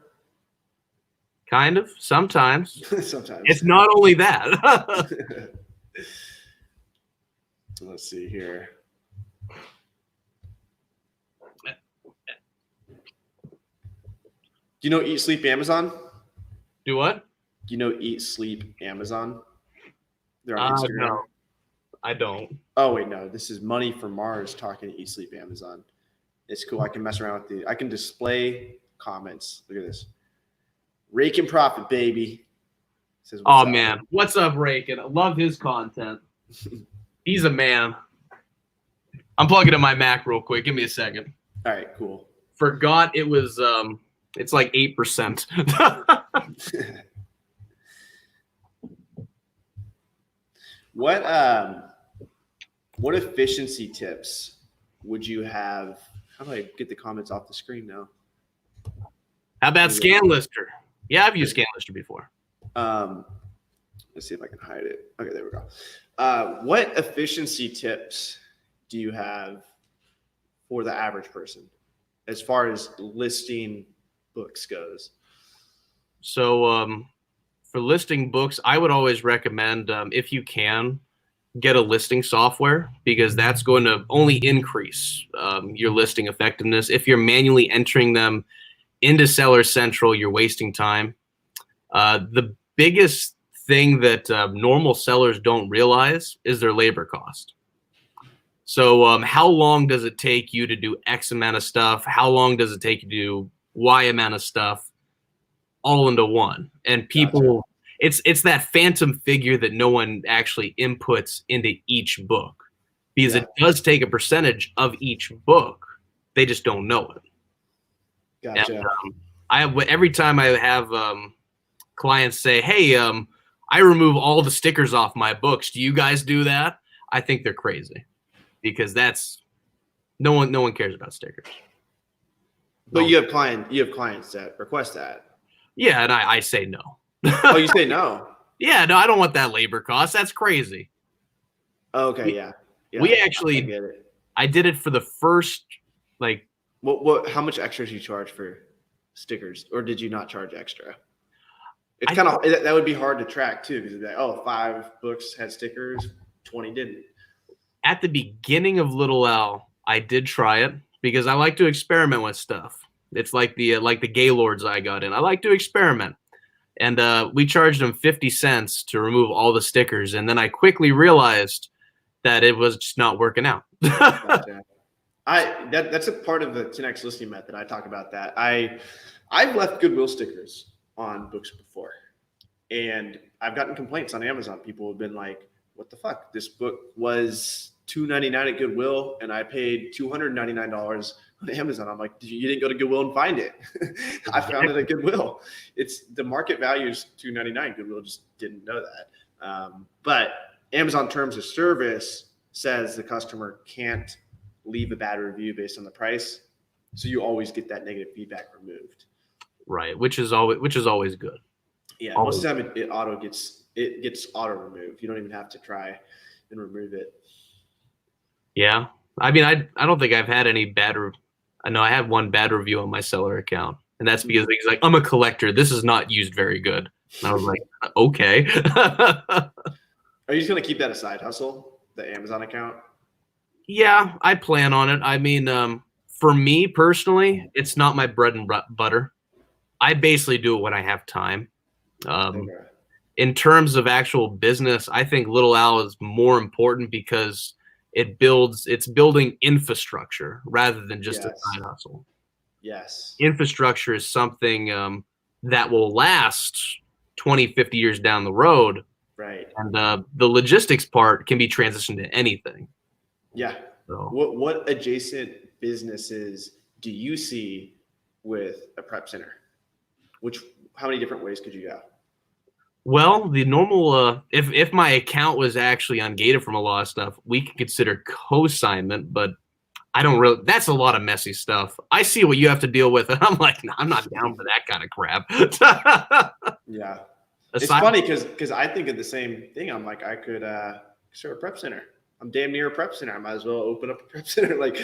Kind of. Sometimes. Sometimes. It's not only that. Let's see here. Do you know Eat Sleep Amazon? Do what? Do you know Eat Sleep Amazon? They're on Instagram. No, I don't. Oh wait, no. This is Money from Mars talking to Eat Sleep Amazon. It's cool. I can mess around with I can display comments. Look at this. Rake and profit, baby. Says, Oh man, what's up, Rakin? I love his content. He's a man. I'm plugging in my Mac real quick. Give me a second. All right, cool. Forgot it was. It's like 8%. What efficiency tips would you have? How do I get the comments off the screen now? How about ScanLister? Yeah, I've used ScanLister before. Let's see if I can hide it. Okay, there we go. What efficiency tips do you have for the average person as far as listing books goes? So for listing books, I would always recommend, if you can, get a listing software, because that's going to only increase your listing effectiveness. If you're manually entering them into Seller Central, you're wasting time. The biggest thing that normal sellers don't realize is their labor cost. So how long does it take you to do X amount of stuff? How long does it take you to do Y amount of stuff all into one? And people, gotcha. It's that phantom figure that no one actually inputs into each book, because it does take a percentage of each book. They just don't know it. Gotcha. And, every time I have clients say, hey, I remove all the stickers off my books. Do you guys do that? I think they're crazy, because that's no one cares about stickers. But you have clients that request that. Yeah, and I say no. Oh, you say no? Yeah, no, I don't want that labor cost. That's crazy. Okay, yeah. We actually get it. I did it for the first, like, what how much extra did you charge for stickers, or did you not charge extra? It's kind of, that would be hard to track too, because like, oh, 5 books had stickers, 20 didn't. At the beginning of Little Owl, I did try it because I like to experiment with stuff. It's like the Gaylords I got in. I like to experiment. And we charged them 50 cents to remove all the stickers. And then I quickly realized that it was just not working out. Gotcha. That's a part of the 10x listing method. I talk about that. I've left Goodwill stickers on books before, and I've gotten complaints on Amazon. People have been like, what the fuck? This book was $2.99 at Goodwill, and I paid $299 on Amazon. I'm like, you didn't go to Goodwill and find it. I found it at Goodwill. It's the market value is $2.99. Goodwill just didn't know that. But Amazon terms of service says the customer can't leave a bad review based on the price. So you always get that negative feedback removed. Right, which is always good. Yeah, most of the time it gets auto removed. You don't even have to try and remove it. Yeah, I mean, I don't think I've had any bad. I know I had one bad review on my seller account, and that's because he's like, I'm a collector. This is not used very good. And I was like, okay. Are you just gonna keep that a side hustle, the Amazon account? Yeah, I plan on it. I mean, for me personally, it's not my bread and butter. I basically do it when I have time. In terms of actual business, I think Little Owl is more important because it's building infrastructure rather than just a side hustle. Yes. Infrastructure is something that will last 20, 50 years down the road. Right. And the logistics part can be transitioned to anything. Yeah. So, What adjacent businesses do you see with a prep center? How many different ways could you go? well, the normal if my account was actually ungated from a lot of stuff, we could consider co-assignment, but I don't really. That's a lot of messy stuff. I see what you have to deal with, and I'm like, nah, I'm not down for that kind of crap. Yeah. It's Aside, funny because I think of the same thing. I'm like, I could start a prep center. I'm damn near a prep center. I might as well open up a prep center. Like,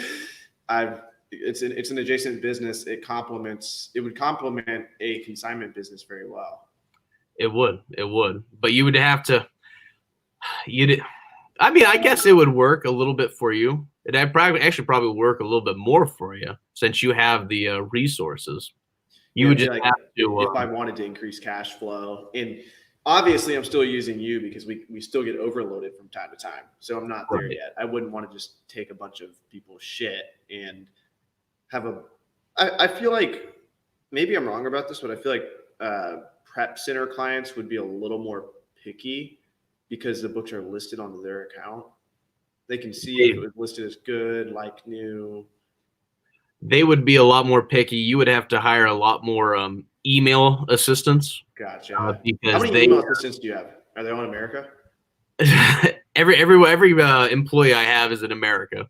it's an adjacent business. It would complement a consignment business very well. it would, but you would have to. You'd. I mean, I guess it would work a little bit for you. It probably work a little bit more for you since you have the resources. You would just like, have to. If I wanted to increase cash flow, and obviously I'm still using you because we still get overloaded from time to time. So I'm not there yet. I wouldn't want to just take a bunch of people's shit and have I feel like maybe I'm wrong about this, but I feel like prep center clients would be a little more picky because the books are listed on their account. They can see if it was listed as good, like new. They would be a lot more picky. You would have to hire a lot more email assistants. Gotcha. Because how many email assistants do you have? Are they all in America? every employee I have is in America,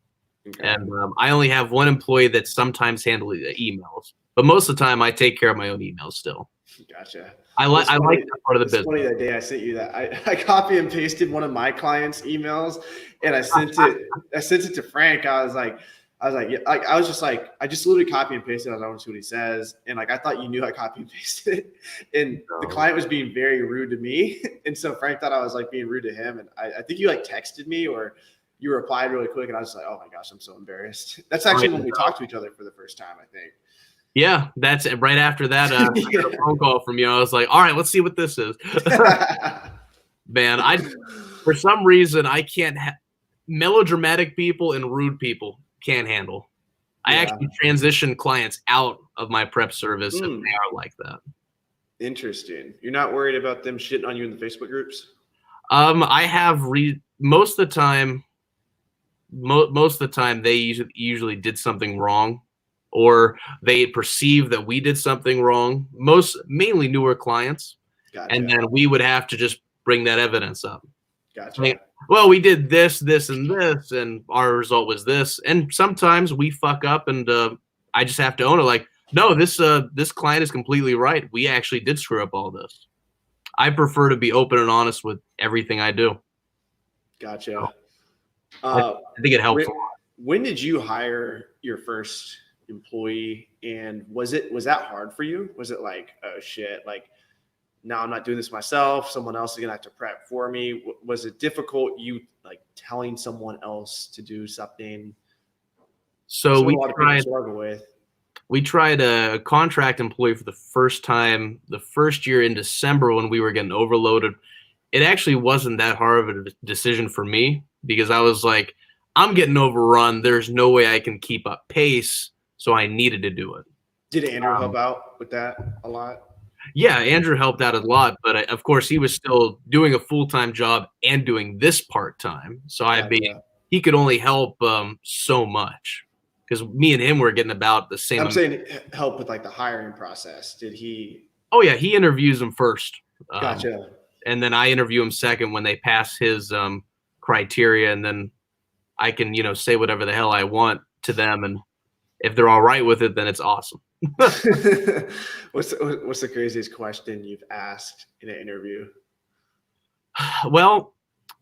okay. And I only have one employee that sometimes handles the emails, but most of the time I take care of my own emails still. Gotcha. I like that part of the business. Funny that day I sent you that I copy and pasted one of my clients' emails and I sent it to Frank. I was like, yeah, like I was just like, I just literally copy and pasted. I don't want to see what he says, and like I thought you knew I copy and pasted it, and the client was being very rude to me, and so Frank thought I was like being rude to him, and I think you like texted me or you replied really quick, and I was like, oh my gosh, I'm so embarrassed. That's actually when we talked to each other for the first time, I think. Yeah, that's it. Right after that, I got a phone call from you. I was like, all right, let's see what this is. Man, for some reason I can't melodramatic people and rude people can't handle. I actually transition clients out of my prep service if they are like that. Interesting. You're not worried about them shitting on you in the Facebook groups? I have most of the time. Most of the time, they usually did something wrong, or they perceive that we did something wrong. Mainly newer clients, and then we would have to just bring that evidence up. Gotcha. Like, well, we did this, this, and this, and our result was this. And sometimes we fuck up, and I just have to own it. Like, no, this client is completely right. We actually did screw up all this. I prefer to be open and honest with everything I do. Gotcha. I think it helps. When did you hire your first employee, and was that hard for you? Was it like, oh shit, like now I'm not doing this myself, someone else is gonna have to prep for me? Was it difficult, you like telling someone else to do something? So we tried a contract employee for the first time the first year in December when we were getting overloaded. It actually wasn't that hard of a decision for me because I was like, I'm getting overrun. There's no way I can keep up pace. So I needed to do it. Did Andrew help out with that a lot? Yeah, Andrew helped out a lot, but of course he was still doing a full-time job and doing this part-time. So he could only help so much because me and him were getting about the same. I'm saying help with like the hiring process. Did he? Oh yeah, he interviews them first. Gotcha. And then I interview him second when they pass his criteria, and then I can say whatever the hell I want to them, and if they're all right with it, then it's awesome. What's the craziest question you've asked in an interview? Well,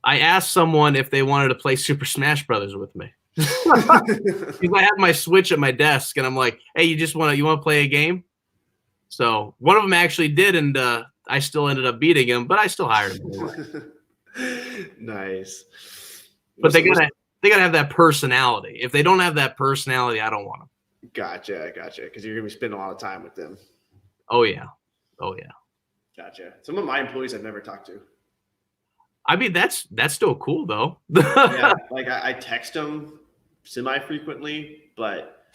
I asked someone if they wanted to play Super Smash Brothers with me. Because I have my Switch at my desk, and I'm like, "Hey, you want to play a game?" So one of them actually did, and I still ended up beating him, but I still hired him. Nice. But they gotta have that personality. If they don't have that personality, I don't want them. Gotcha. Because you're gonna be spending a lot of time with them. Oh yeah. Gotcha. Some of my employees I've never talked to. I mean, that's still cool though. Yeah, like I text them semi-frequently, but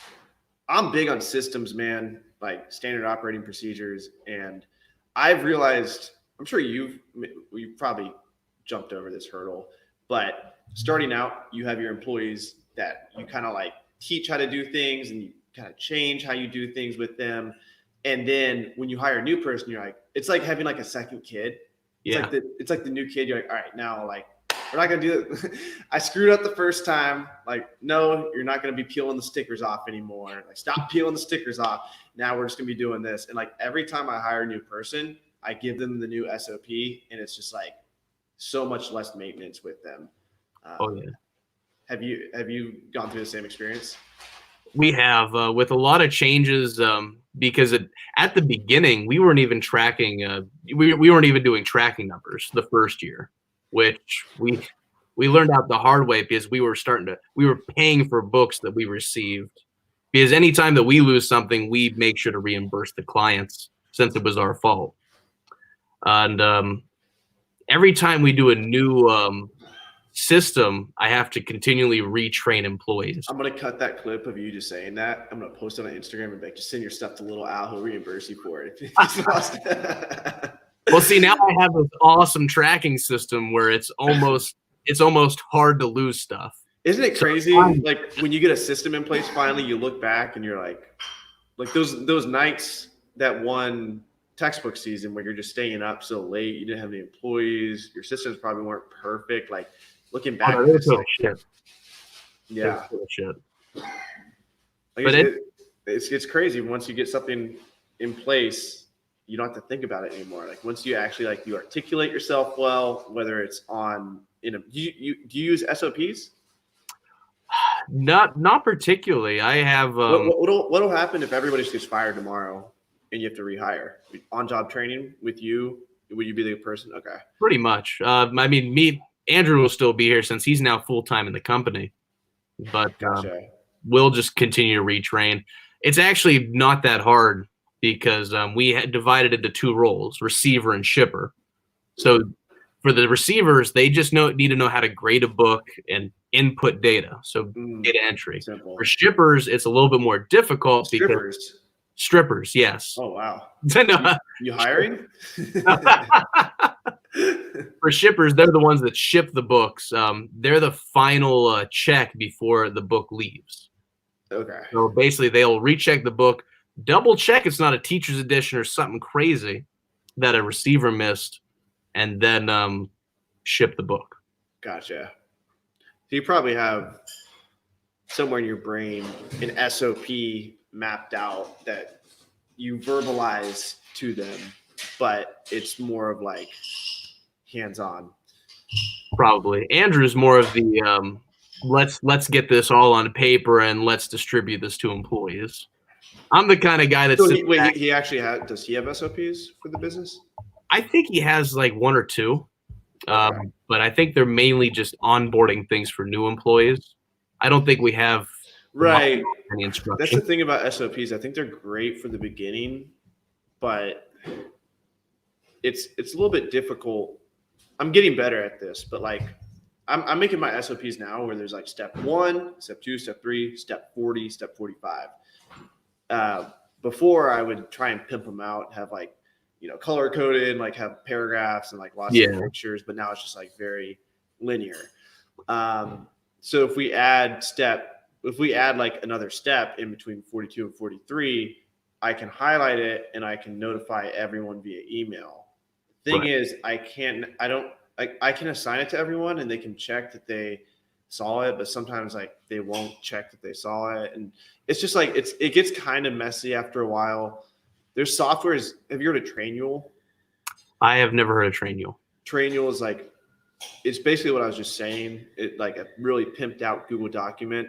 I'm big on systems, man. Like standard operating procedures, and I've realized I'm sure you've probably jumped over this hurdle, but starting out, you have your employees that you kind of like teach how to do things and you kind of change how you do things with them. And then when you hire a new person, you're like, it's like having like a second kid. Yeah. It's like the new kid. You're like, all right, now like we're not gonna do it. I screwed up the first time. Like, no, you're not gonna be peeling the stickers off anymore. Like, stop peeling the stickers off. Now we're just gonna be doing this. And like every time I hire a new person, I give them the new SOP, and it's just like so much less maintenance with them. Oh yeah. Have you gone through the same experience? We have with a lot of changes because at the beginning we weren't even tracking. We weren't even doing tracking numbers the first year, which we learned out the hard way because we were paying for books that we received. Because anytime that we lose something, we make sure to reimburse the clients since it was our fault. And every time we do a new system, I have to continually retrain employees. I'm gonna cut that clip of you just saying that. I'm gonna post it on Instagram and be like, just send your stuff to little Al. He'll reimburse you for it. Well, see, now I have this awesome tracking system where it's almost hard to lose stuff. Isn't it crazy? Like when you get a system in place, finally you look back and you're like those nights that one textbook season where you're just staying up so late, you didn't have any employees, your systems probably weren't perfect. Like looking back, Shit. Yeah, shit. Like But it's crazy. Once you get something in place, you don't have to think about it anymore. Like once you actually like you articulate yourself well, whether it's on do you use SOPs? Not particularly. I have what'll happen if everybody just gets fired tomorrow and you have to rehire? On job training with you, would you be the person? Okay, pretty much. I mean, Andrew will still be here since he's now full time in the company, but gotcha. we'll just continue to retrain. It's actually not that hard because we had divided into two roles: receiver and shipper. So for the receivers, they just need to know how to grade a book and input data, so data entry. Simple. For shippers, it's a little bit more difficult because strippers, yes. Oh wow. No. You hiring? For shippers, they're the ones that ship the books. They're the final check before the book leaves. Okay. So basically, they'll recheck the book, double check it's not a teacher's edition or something crazy that a receiver missed, and then ship the book. Gotcha. So you probably have somewhere in your brain an SOP mapped out that you verbalize to them, but it's more of like hands-on. Probably. Andrew's more of the let's get this all on paper and let's distribute this to employees. I'm the kind of guy that he actually does he have SOPs for the business? I think he has like one or two. Okay. But I think they're mainly just onboarding things for new employees. I don't think we have any instruction. That's the thing about SOPs. I think they're great for the beginning, but it's a little bit difficult. I'm getting better at this, but like I'm making my SOPs now where there's like step 1, step 2, step 3, step 40, step 45. Before I would try and pimp them out, have like, color coded, like have paragraphs and like lots of pictures, but now it's just like very linear. So if we add like another step in between 42 and 43, I can highlight it and I can notify everyone via email. Thing is, I can assign it to everyone and they can check that they saw it, but sometimes like they won't check that they saw it. And it's just like, it gets kind of messy after a while. There's softwares. Have you heard of Trainual? I have never heard of Trainual. Trainual is like, it's basically what I was just saying. It like a really pimped out Google document.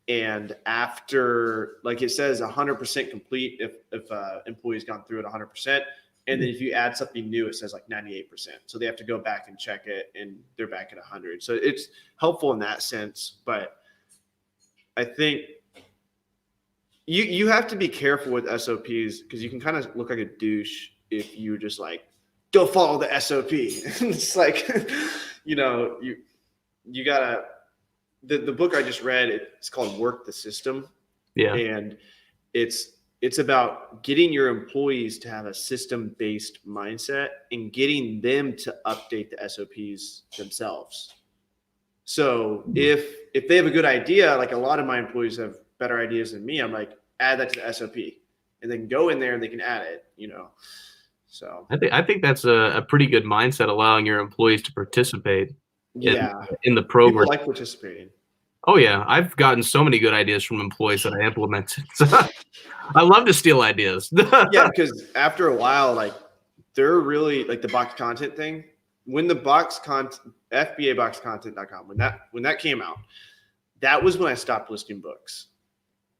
And after, like it says 100% complete if employee's gone through it 100%. And then if you add something new, it says like 98%. So they have to go back and check it and they're back at 100. So it's helpful in that sense. But I think you have to be careful with SOPs because you can kind of look like a douche if you just like, go follow the SOP. It's like, you gotta, the book I just read, it's called Work the System. Yeah. And it's it's about getting your employees to have a system-based mindset and getting them to update the SOPs themselves. So if they have a good idea, like a lot of my employees have better ideas than me, I'm like, add that to the SOP, and they can go in there and they can add it, So I think that's a pretty good mindset, allowing your employees to participate in the people program. like participating. Oh yeah, I've gotten so many good ideas from employees that I implemented. So I love to steal ideas. Yeah, because after a while, like they're really like the box content thing. When the box content, FBA boxcontent.com, when that came out, that was when I stopped listing books.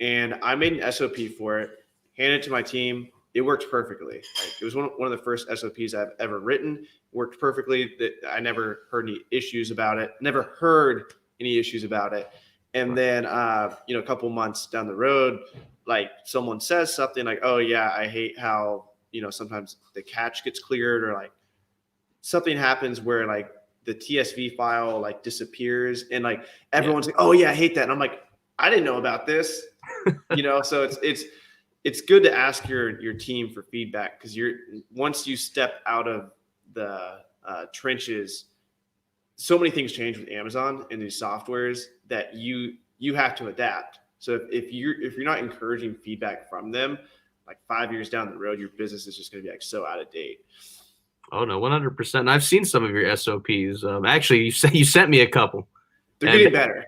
And I made an SOP for it, handed it to my team. It worked perfectly. Like, it was one of the first SOPs I've ever written. It worked perfectly. That I never heard any issues about it. Never heard any issues about it. And then, a couple months down the road, like someone says something like, "Oh yeah, I hate how sometimes the catch gets cleared, or like something happens where like the TSV file like disappears, and like everyone's like, "Oh yeah, I hate that." And I'm like, "I didn't know about this." So it's good to ask your team for feedback, because once you step out of the trenches, so many things change with Amazon and these softwares that you have to adapt. So if you're not encouraging feedback from them, like 5 years down the road, your business is just going to be like so out of date. Oh no, 100%. And I've seen some of your SOPs. Actually, you sent me a couple. They're getting better.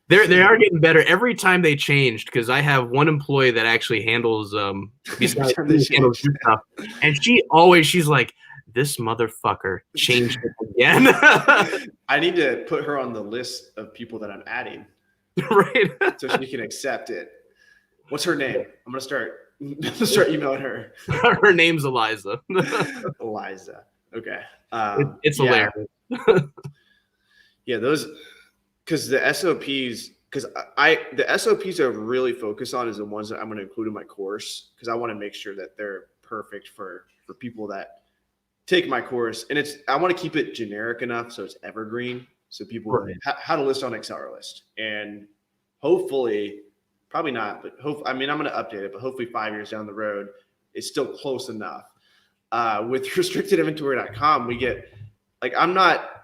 They are getting better every time they changed, because I have one employee that actually handles handles stuff, and she's like, "This motherfucker changed it again." I need to put her on the list of people that I'm adding, right? So she can accept it. What's her name? I'm gonna start emailing her. Her name's Eliza. Eliza. Okay. It's hilarious. Yeah, those. Because the SOPs, the SOPs I really focus on is the ones that I'm going to include in my course, because I want to make sure that they're perfect for people that take my course. And I want to keep it generic enough so it's evergreen, so people how to list on Excel list. And hopefully, probably not, but I'm going to update it, but hopefully 5 years down the road, it's still close enough. With restrictedinventory.com, we get I'm not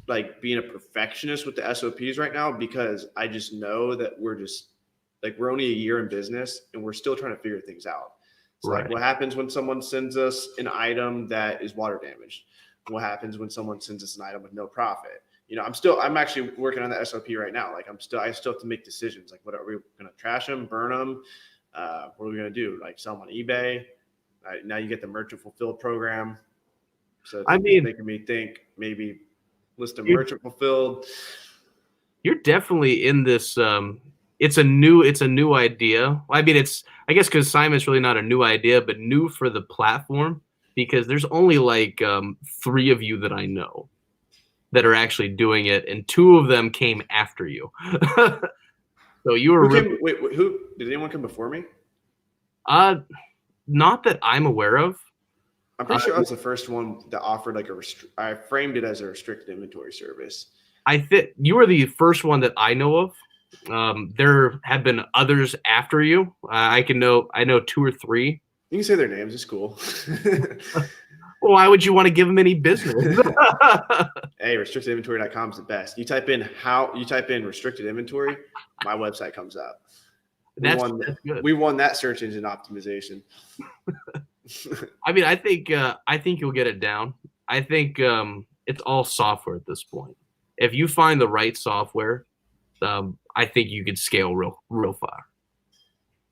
like being a perfectionist with the SOPs right now, because I just know that we're only a year in business and we're still trying to figure things out. So like, what happens when someone sends us an item that is water damaged? What happens when someone sends us an item with no profit? I'm actually working on the SOP right now. Like I still have to make decisions. Like, what are we going to trash them, burn them? What are we going to do? Like sell them on eBay? Now you get the merchant fulfilled program. So it's making me think maybe list of merchant fulfilled. You're definitely in this. It's a new idea. I mean, I guess consignment's really not a new idea, but new for the platform, because there's only like 3 of you that I know that are actually doing it, and 2 of them came after you. So you were who did anyone come before me? Not that I'm aware of. I'm pretty sure I was the first one that offered I framed it as a restricted inventory service. I think you were the first one that I know of. There have been others after you. I know 2 or 3. You can say their names. It's cool. Well, why would you want to give them any business? Hey, restrictedinventory.com is the best. You type in restricted inventory, my website comes up. That's good. We won that search engine optimization. I mean, I think you'll get it down. I think it's all software at this point. If you find the right software, I think you could scale real far.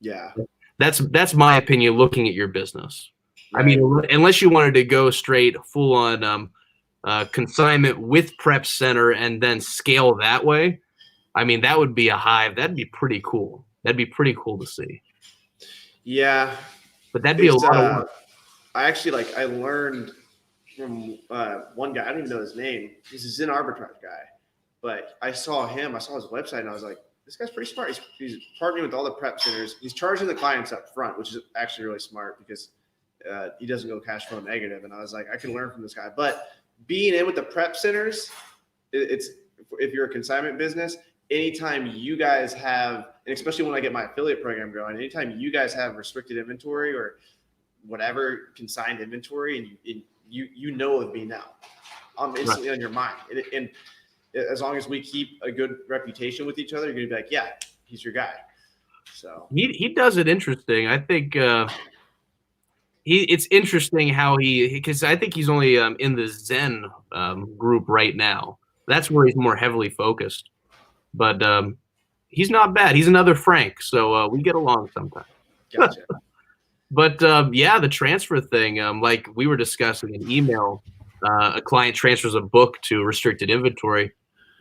Yeah, that's my opinion. Looking at your business, right. I mean, unless you wanted to go straight full on consignment with Prep Center and then scale that way, I mean, that would be a hive. That'd be pretty cool. That'd be pretty cool to see. Yeah. But that'd be a lot of work. I learned from one guy. I don't even know his name. He's a Zen arbitrage guy. But I saw his website, and I was like, this guy's pretty smart. He's partnering with all the prep centers. He's charging the clients up front, which is actually really smart, because he doesn't go cash flow negative. And I was like, I can learn from this guy. But being in with the prep centers, it's if you're a consignment business, anytime you guys have, and especially when I get my affiliate program going, anytime you guys have restricted inventory or whatever consigned inventory, and you know of me now, I'm instantly on your mind. And as long as we keep a good reputation with each other, you're gonna be like, yeah, he's your guy. So he does it interesting. I think it's interesting how because I think he's only in the Zen group right now. That's where he's more heavily focused. But he's not bad. He's another Frank, so we get along sometimes. gotcha. But yeah, the transfer thing, like we were discussing in email, a client transfers a book to restricted inventory.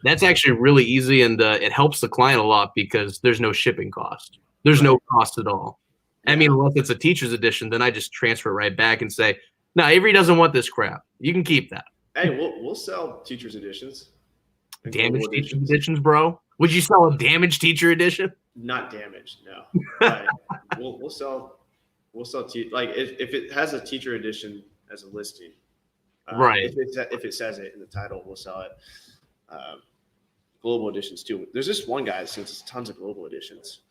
That's actually really easy, and it helps the client a lot because there's no shipping cost. There's no cost at all. I mean, unless it's a teacher's edition, then I just transfer it right back and say, no, Avery doesn't want this crap. You can keep that. Hey, we'll sell teacher's editions. Damaged teacher editions, bro. Would you sell a damaged teacher edition? Not damaged, no. But we'll sell like if it has a teacher edition as a listing, right? If it says it in the title, we'll sell it. Global editions too. There's just one guy that sells tons of global editions.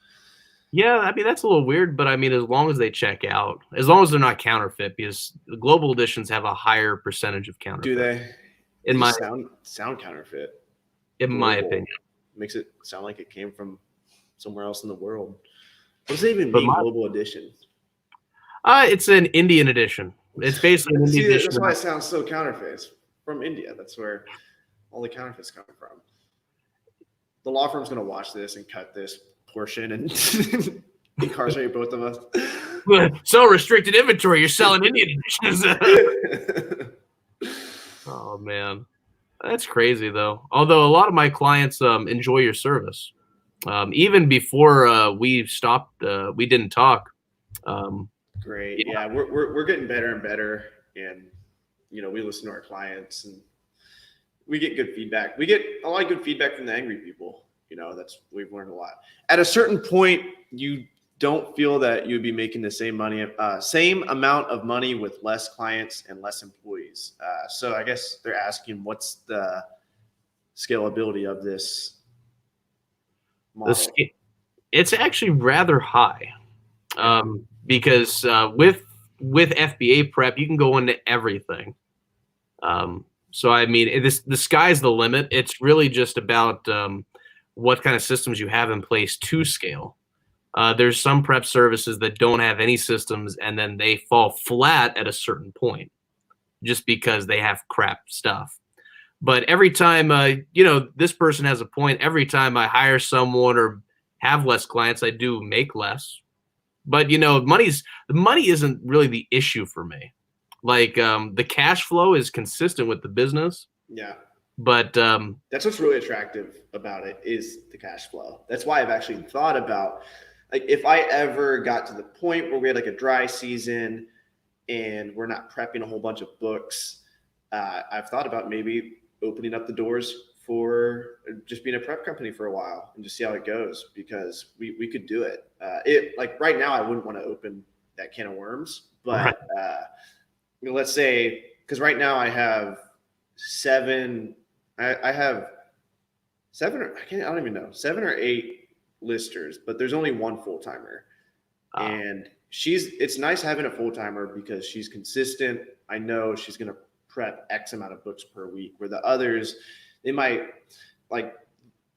Yeah, I mean that's a little weird, but I mean as long as they check out, as long as they're not counterfeit, because the global editions have a higher percentage of counterfeit. Do they? In my sound counterfeit. In my opinion, makes it sound like it came from somewhere else in the world. What does it even mean, global edition? It's an Indian edition. It's basically an Indian edition. That's why it sounds so counterfeit. It's from India. That's where all the counterfeits come from. The law firm's going to watch this and cut this portion and incarcerate both of us. So restricted inventory, you're selling Indian editions. Oh man, that's crazy though. Although a lot of my clients enjoy your service. Even before we stopped, we didn't talk. Great, yeah, we're getting better and better, and we listen to our clients and we get good feedback. We get a lot of good feedback from the angry people. We've learned a lot. At a certain point, you don't feel that you'd be making the same amount of money with less clients and less employees. So I guess they're asking, what's the scalability of this model? It's actually rather high, because with FBA prep, you can go into everything. So I mean, the sky's the limit. It's really just about what kind of systems you have in place to scale. There's some prep services that don't have any systems, and then they fall flat at a certain point just because they have crap stuff. But every time, this person has a point. Every time I hire someone or have less clients, I do make less. But the money isn't really the issue for me. Like the cash flow is consistent with the business. Yeah. But that's what's really attractive about it is the cash flow. That's why I've actually thought about, like, if I ever got to the point where we had like a dry season and we're not prepping a whole bunch of books, I've thought about maybe opening up the doors for just being a prep company for a while and just see how it goes, because we could do it. Like right now, I wouldn't want to open that can of worms, but let's say, because right now I have seven or eight listers, but there's only one full-timer. And it's nice having a full-timer because she's consistent. I know she's going to prep X amount of books per week, where the others, they might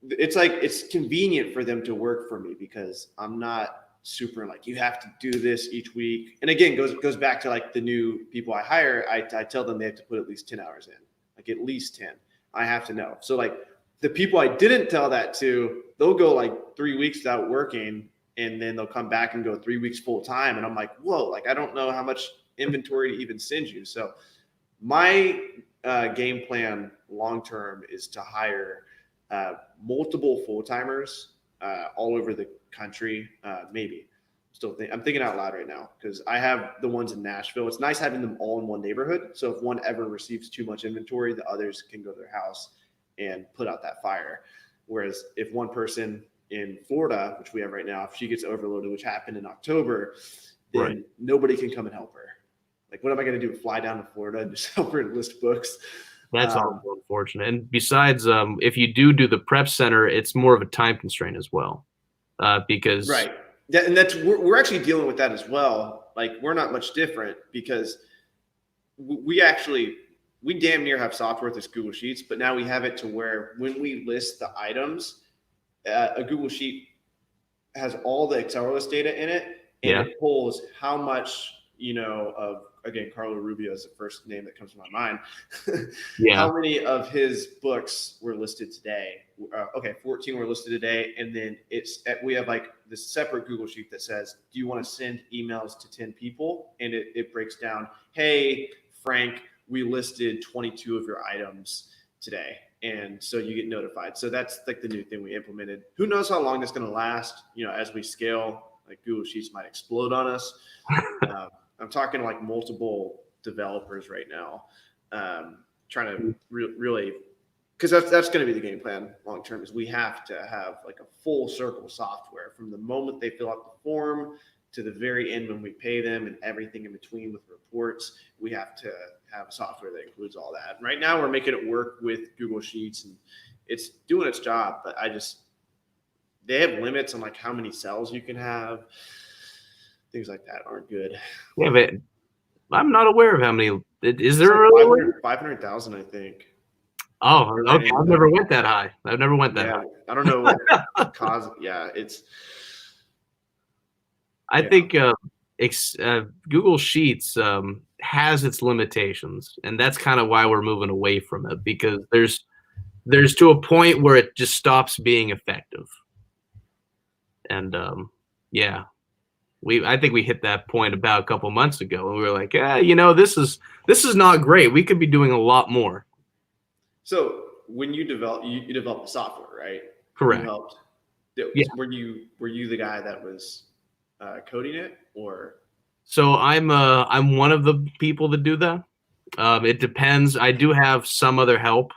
it's convenient for them to work for me because I'm not super like, you have to do this each week. And again, goes back to like the new people I hire. I tell them they have to put at least 10 hours in, like at least 10. I have to know. So like the people I didn't tell that to, they'll go like 3 weeks without working, and then they'll come back and go 3 weeks full time. And I'm like, whoa, like I don't know how much inventory to even send you. So my game plan long-term is to hire multiple full-timers all over the country. Maybe I'm thinking out loud right now because I have the ones in Nashville. It's nice having them all in one neighborhood. So if one ever receives too much inventory, the others can go to their house and put out that fire. Whereas if one person in Florida, which we have right now, if she gets overloaded, which happened in October, then nobody can come and help her. Like, what am I going to do? Fly down to Florida and just help her list books? That's also unfortunate. And besides, if you do the prep center, it's more of a time constraint as well, because right. And that's we're actually dealing with that as well. Like we're not much different because we actually we damn near have software that's Google Sheets, but now we have it to where when we list the items, a Google Sheet has all the Excel list data in it, and yeah, it pulls how much of, again, Carlo Rubio is the first name that comes to my mind. yeah, How many of his books were listed today? Okay, 14 were listed today, and then we have like this separate Google Sheet that says, do you want to send emails to 10 people? And it breaks down, hey, Frank, we listed 22 of your items today. And so you get notified. So that's like the new thing we implemented. Who knows how long that's going to last? As we scale, like Google Sheets might explode on us. I'm talking like multiple developers right now, trying to really, because that's going to be the game plan long term. Is we have to have like a full circle software from the moment they fill out the form to the very end when we pay them, and everything in between with reports. We have to have software that includes all that. And right now, we're making it work with Google Sheets, and it's doing its job. But they have limits on like how many cells you can have. Things like that aren't good. yeah. But I'm not aware of how many. Is there like really 500,000, I think. Oh, okay. I've never went that high. I've never went that high. I don't know what caused. Yeah, it's. I think Google Sheets has its limitations, and that's kind of why we're moving away from it, because there's to a point where it just stops being effective. And yeah, I think we hit that point about a couple months ago, and we were like, this is not great. We could be doing a lot more. So when you develop the software, right? Correct. You helped. Yeah. Were you the guy that was coding it, or? So I'm one of the people that do that. It depends. I do have some other help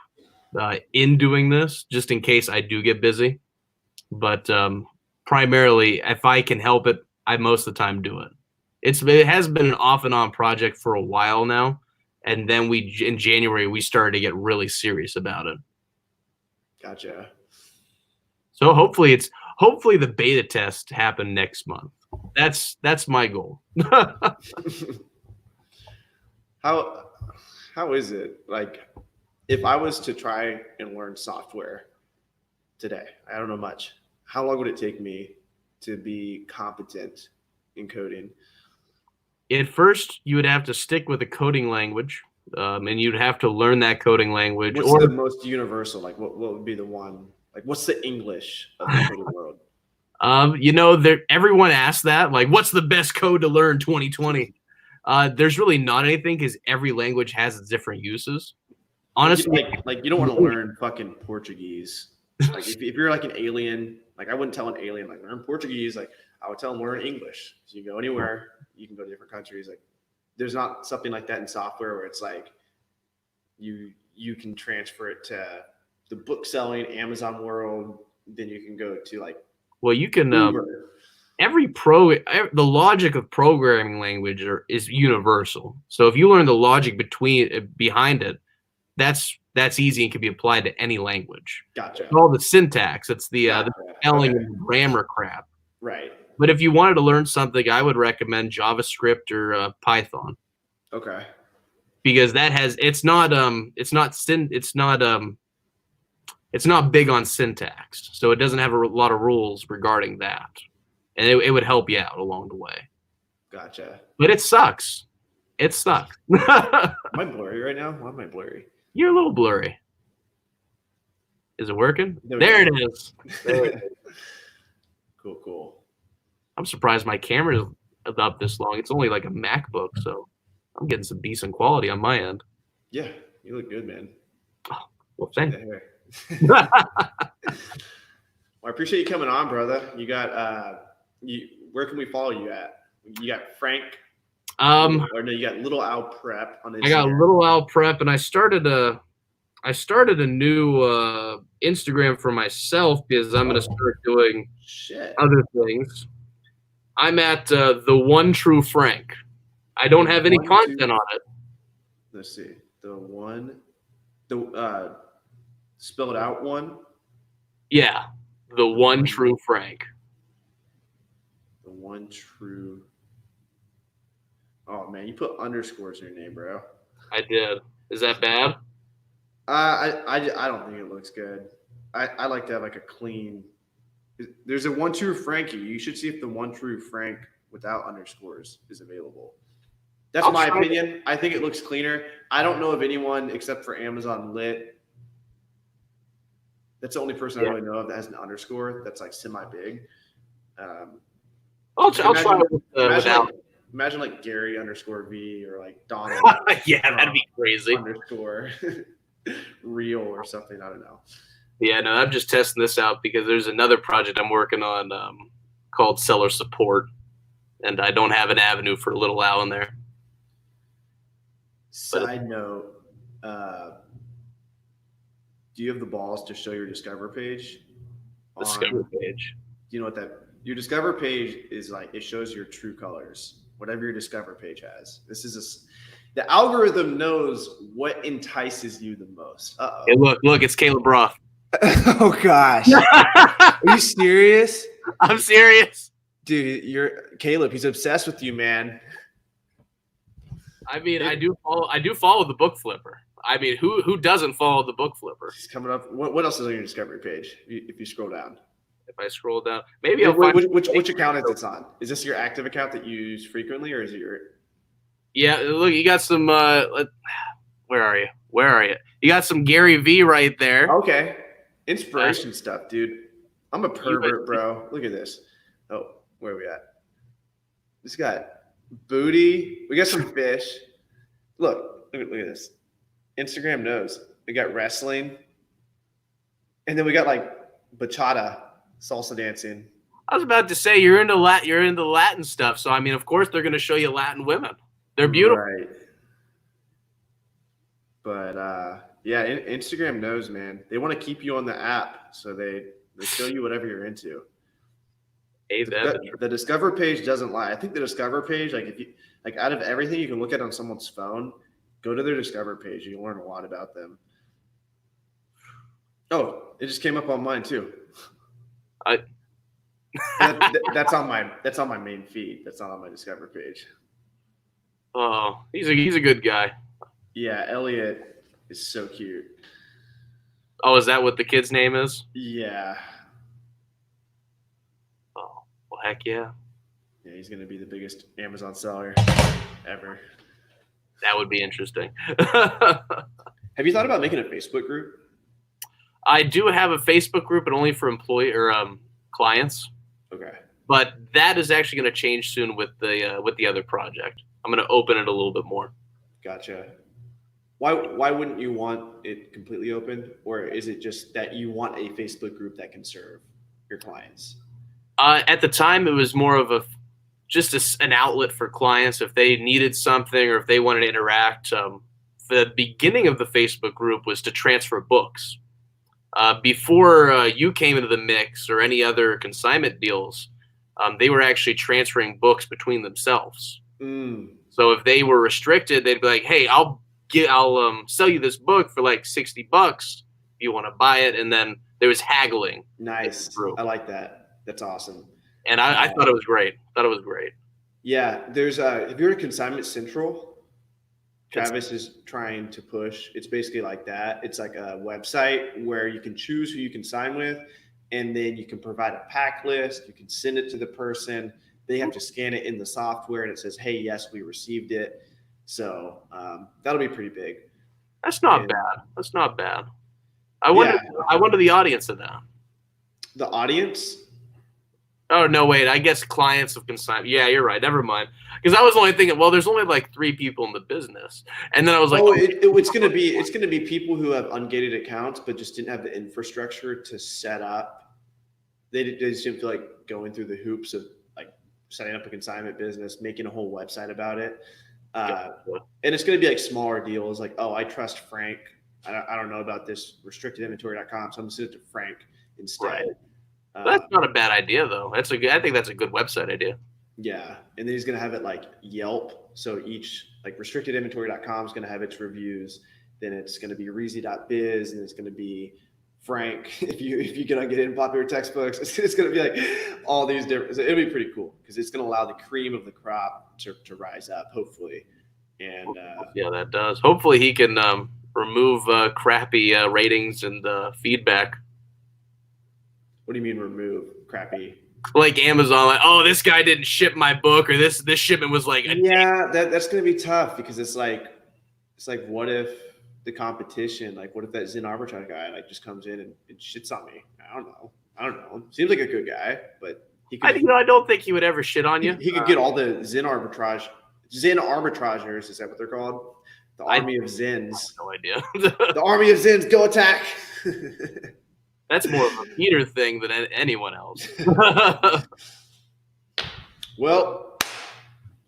in doing this, just in case I do get busy. But primarily, if I can help it, I most of the time do it. It has been an off and on project for a while now, and then in January we started to get really serious about it. Gotcha. So hopefully the beta test happen next month. That's my goal. How is it like if I was to try and learn software today? I don't know much. How long would it take me to be competent in coding? At first, you would have to stick with a coding language, and you'd have to learn that coding language. What's the most universal? Like, what would be the one? Like, what's the English of the coding world? Everyone asks that. Like, what's the best code to learn 2020? There's really not anything, because every language has its different uses. Honestly, like you don't want to learn fucking Portuguese. Like if you're like an alien, like I wouldn't tell an alien like learn Portuguese. Like I would tell them learn English. So you go anywhere, you can go to different countries. Like there's not something like that in software where it's like you can transfer it to the book selling Amazon world. Then you can go to like, well, you can the logic of programming language is universal. So if you learn the logic behind it, that's easy and can be applied to any language. Gotcha. It's all the syntax. It's the spelling and grammar crap. Right. But if you wanted to learn something, I would recommend JavaScript or Python. Okay. Because it's not big on syntax, so it doesn't have a lot of rules regarding that, and it would help you out along the way. Gotcha. But it sucks. It sucks. Am I blurry right now? Why am I blurry? You're a little blurry. Is it working? There it is. Cool. I'm surprised my camera is up this long. It's only like a MacBook, so I'm getting some decent quality on my end. Yeah, you look good, man. Oh, well, thank you. Well, I appreciate you coming on, brother. You got where can we follow you at? You got Frank. Or no, you got Little Al Prep on Instagram. I got Little Al Prep, and I started a new Instagram for myself because I'm going to start doing other things. I'm at the One True Frank. I don't have any content on it. Let's see. The One The spelled out one. Yeah, the one true Frank. The one true. Oh man, you put underscores in your name, bro. I did. Is that bad? I don't think it looks good. I like to have like a clean. There's a one true Frankie. You should see if the one true Frank without underscores is available. That's my opinion. I think it looks cleaner. I don't know of anyone except for Amazon Lit. That's the only person I really know of that has an underscore that's like semi big. I'll try it without. Imagine like Gary underscore V or like Donald. Yeah, that'd be crazy. Underscore real or something. I don't know. Yeah, no, I'm just testing this out because there's another project I'm working on called seller support, and I don't have an avenue for little Al in there. Side note, do you have the balls to show your Discover page? Discover page. Do you know what that? Your Discover page is like. It shows your true colors. Whatever your Discover page has. This is the algorithm knows what entices you the most. Uh-oh. Hey, look, it's Caleb Roth. Oh gosh. Are you serious? I'm serious. Dude, Caleb, he's obsessed with you, man. I mean, I do follow the book flipper. I mean, who doesn't follow the book flipper? He's coming up. What else is on your Discovery page? If you scroll down. If I scroll down, maybe I'll find which account is this on? Is this your active account that you use frequently, or is it your? Yeah, look, you got some. Where are you? You got some Gary V right there. Okay, inspiration stuff, dude. I'm a pervert, bro. Look at this. Oh, where are we at? This got booty. We got some fish. Look at this. Instagram knows. We got wrestling, and then we got like bachata. Salsa dancing. I was about to say you're into Latin stuff, so I mean, of course, they're going to show you Latin women. They're beautiful, right? But yeah, Instagram knows, man. They want to keep you on the app, so they show you whatever you're into. The Discover page doesn't lie. I think the Discover page, like if you like out of everything you can look at on someone's phone, go to their Discover page. You can learn a lot about them. Oh, it just came up on mine too. That's on my main feed. That's not on my Discover page. Oh, he's a good guy. Yeah, Elliot is so cute. Oh, is that what the kid's name is? Yeah. Oh, well, heck yeah. Yeah, he's gonna be the biggest Amazon seller ever. That would be interesting. Have you thought about making a Facebook group? I do have a Facebook group, but only for employee or clients. Okay. But that is actually going to change soon with the other project. I'm going to open it a little bit more. Gotcha. Why wouldn't you want it completely open, or is it just that you want a Facebook group that can serve your clients? At the time, it was more of an outlet for clients if they needed something or if they wanted to interact. The beginning of the Facebook group was to transfer books. Before you came into the mix or any other consignment deals, they were actually transferring books between themselves. So if they were restricted, they'd be like, "Hey, I'll sell you this book for like $60 if you want to buy it," and then there was haggling. Nice, I like that. That's awesome. And I thought it was great. Yeah, there's if you're at Consignment Central. Travis is trying to push. It's basically like that. It's like a website where you can choose who you can sign with, and then you can provide a pack list. You can send it to the person. They have to scan it in the software, and it says, "Hey, yes, we received it." So that'll be pretty big. That's not bad. I wonder the audience of that. The audience? Oh, no, wait. I guess clients of consignment. Yeah, you're right. Never mind. Because I was only thinking, well, there's only like 3 people in the business. And then I was like, it's going to be people who have ungated accounts, but just didn't have the infrastructure to set up. They just didn't feel like going through the hoops of like setting up a consignment business, making a whole website about it. And it's going to be like smaller deals. Like, oh, I trust Frank. I don't know about this restrictedinventory.com. So I'm going to send it to Frank instead. Right. That's not a bad idea, though. I think that's a good website idea. Yeah, and then he's going to have it like Yelp. So each like restrictedinventory.com is going to have its reviews. then it's going to be Reezy.biz, and it's going to be Frank. If you can get in popular textbooks, it's going to be like all these different. It'll be pretty cool because it's going to allow the cream of the crop to rise up, hopefully. And yeah, that does. Hopefully, he can remove crappy ratings and feedback. What do you mean remove crappy? Like Amazon, like, oh, this guy didn't ship my book, or this shipment was like that's going to be tough because it's like what if the competition, like what if that Zen arbitrage guy like just comes in and shits on me? I don't know. Seems like a good guy, but he could, I don't think he would ever shit on you. He could get all the Zen arbitragers. Is that what they're called? The army of Zens. No idea. The army of Zens, go attack. That's more of a Peter thing than anyone else. Well,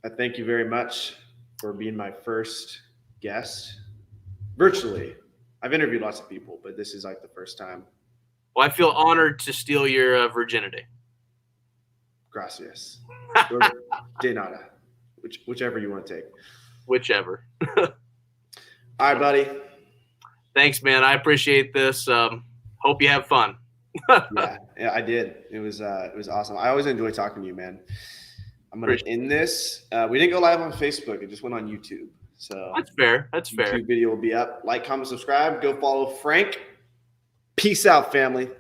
I thank you very much for being my first guest virtually. I've interviewed lots of people, but this is like the first time. Well, I feel honored to steal your virginity. Gracias. De nada. Whichever you want to take. Whichever. All right, buddy. Thanks, man. I appreciate this. Hope you have fun. yeah, I did. It was awesome. I always enjoy talking to you, man. I'm gonna end this. We didn't go live on Facebook. It just went on YouTube. So that's fair. That's fair. YouTube video will be up. Like, comment, subscribe. Go follow Frank. Peace out, family.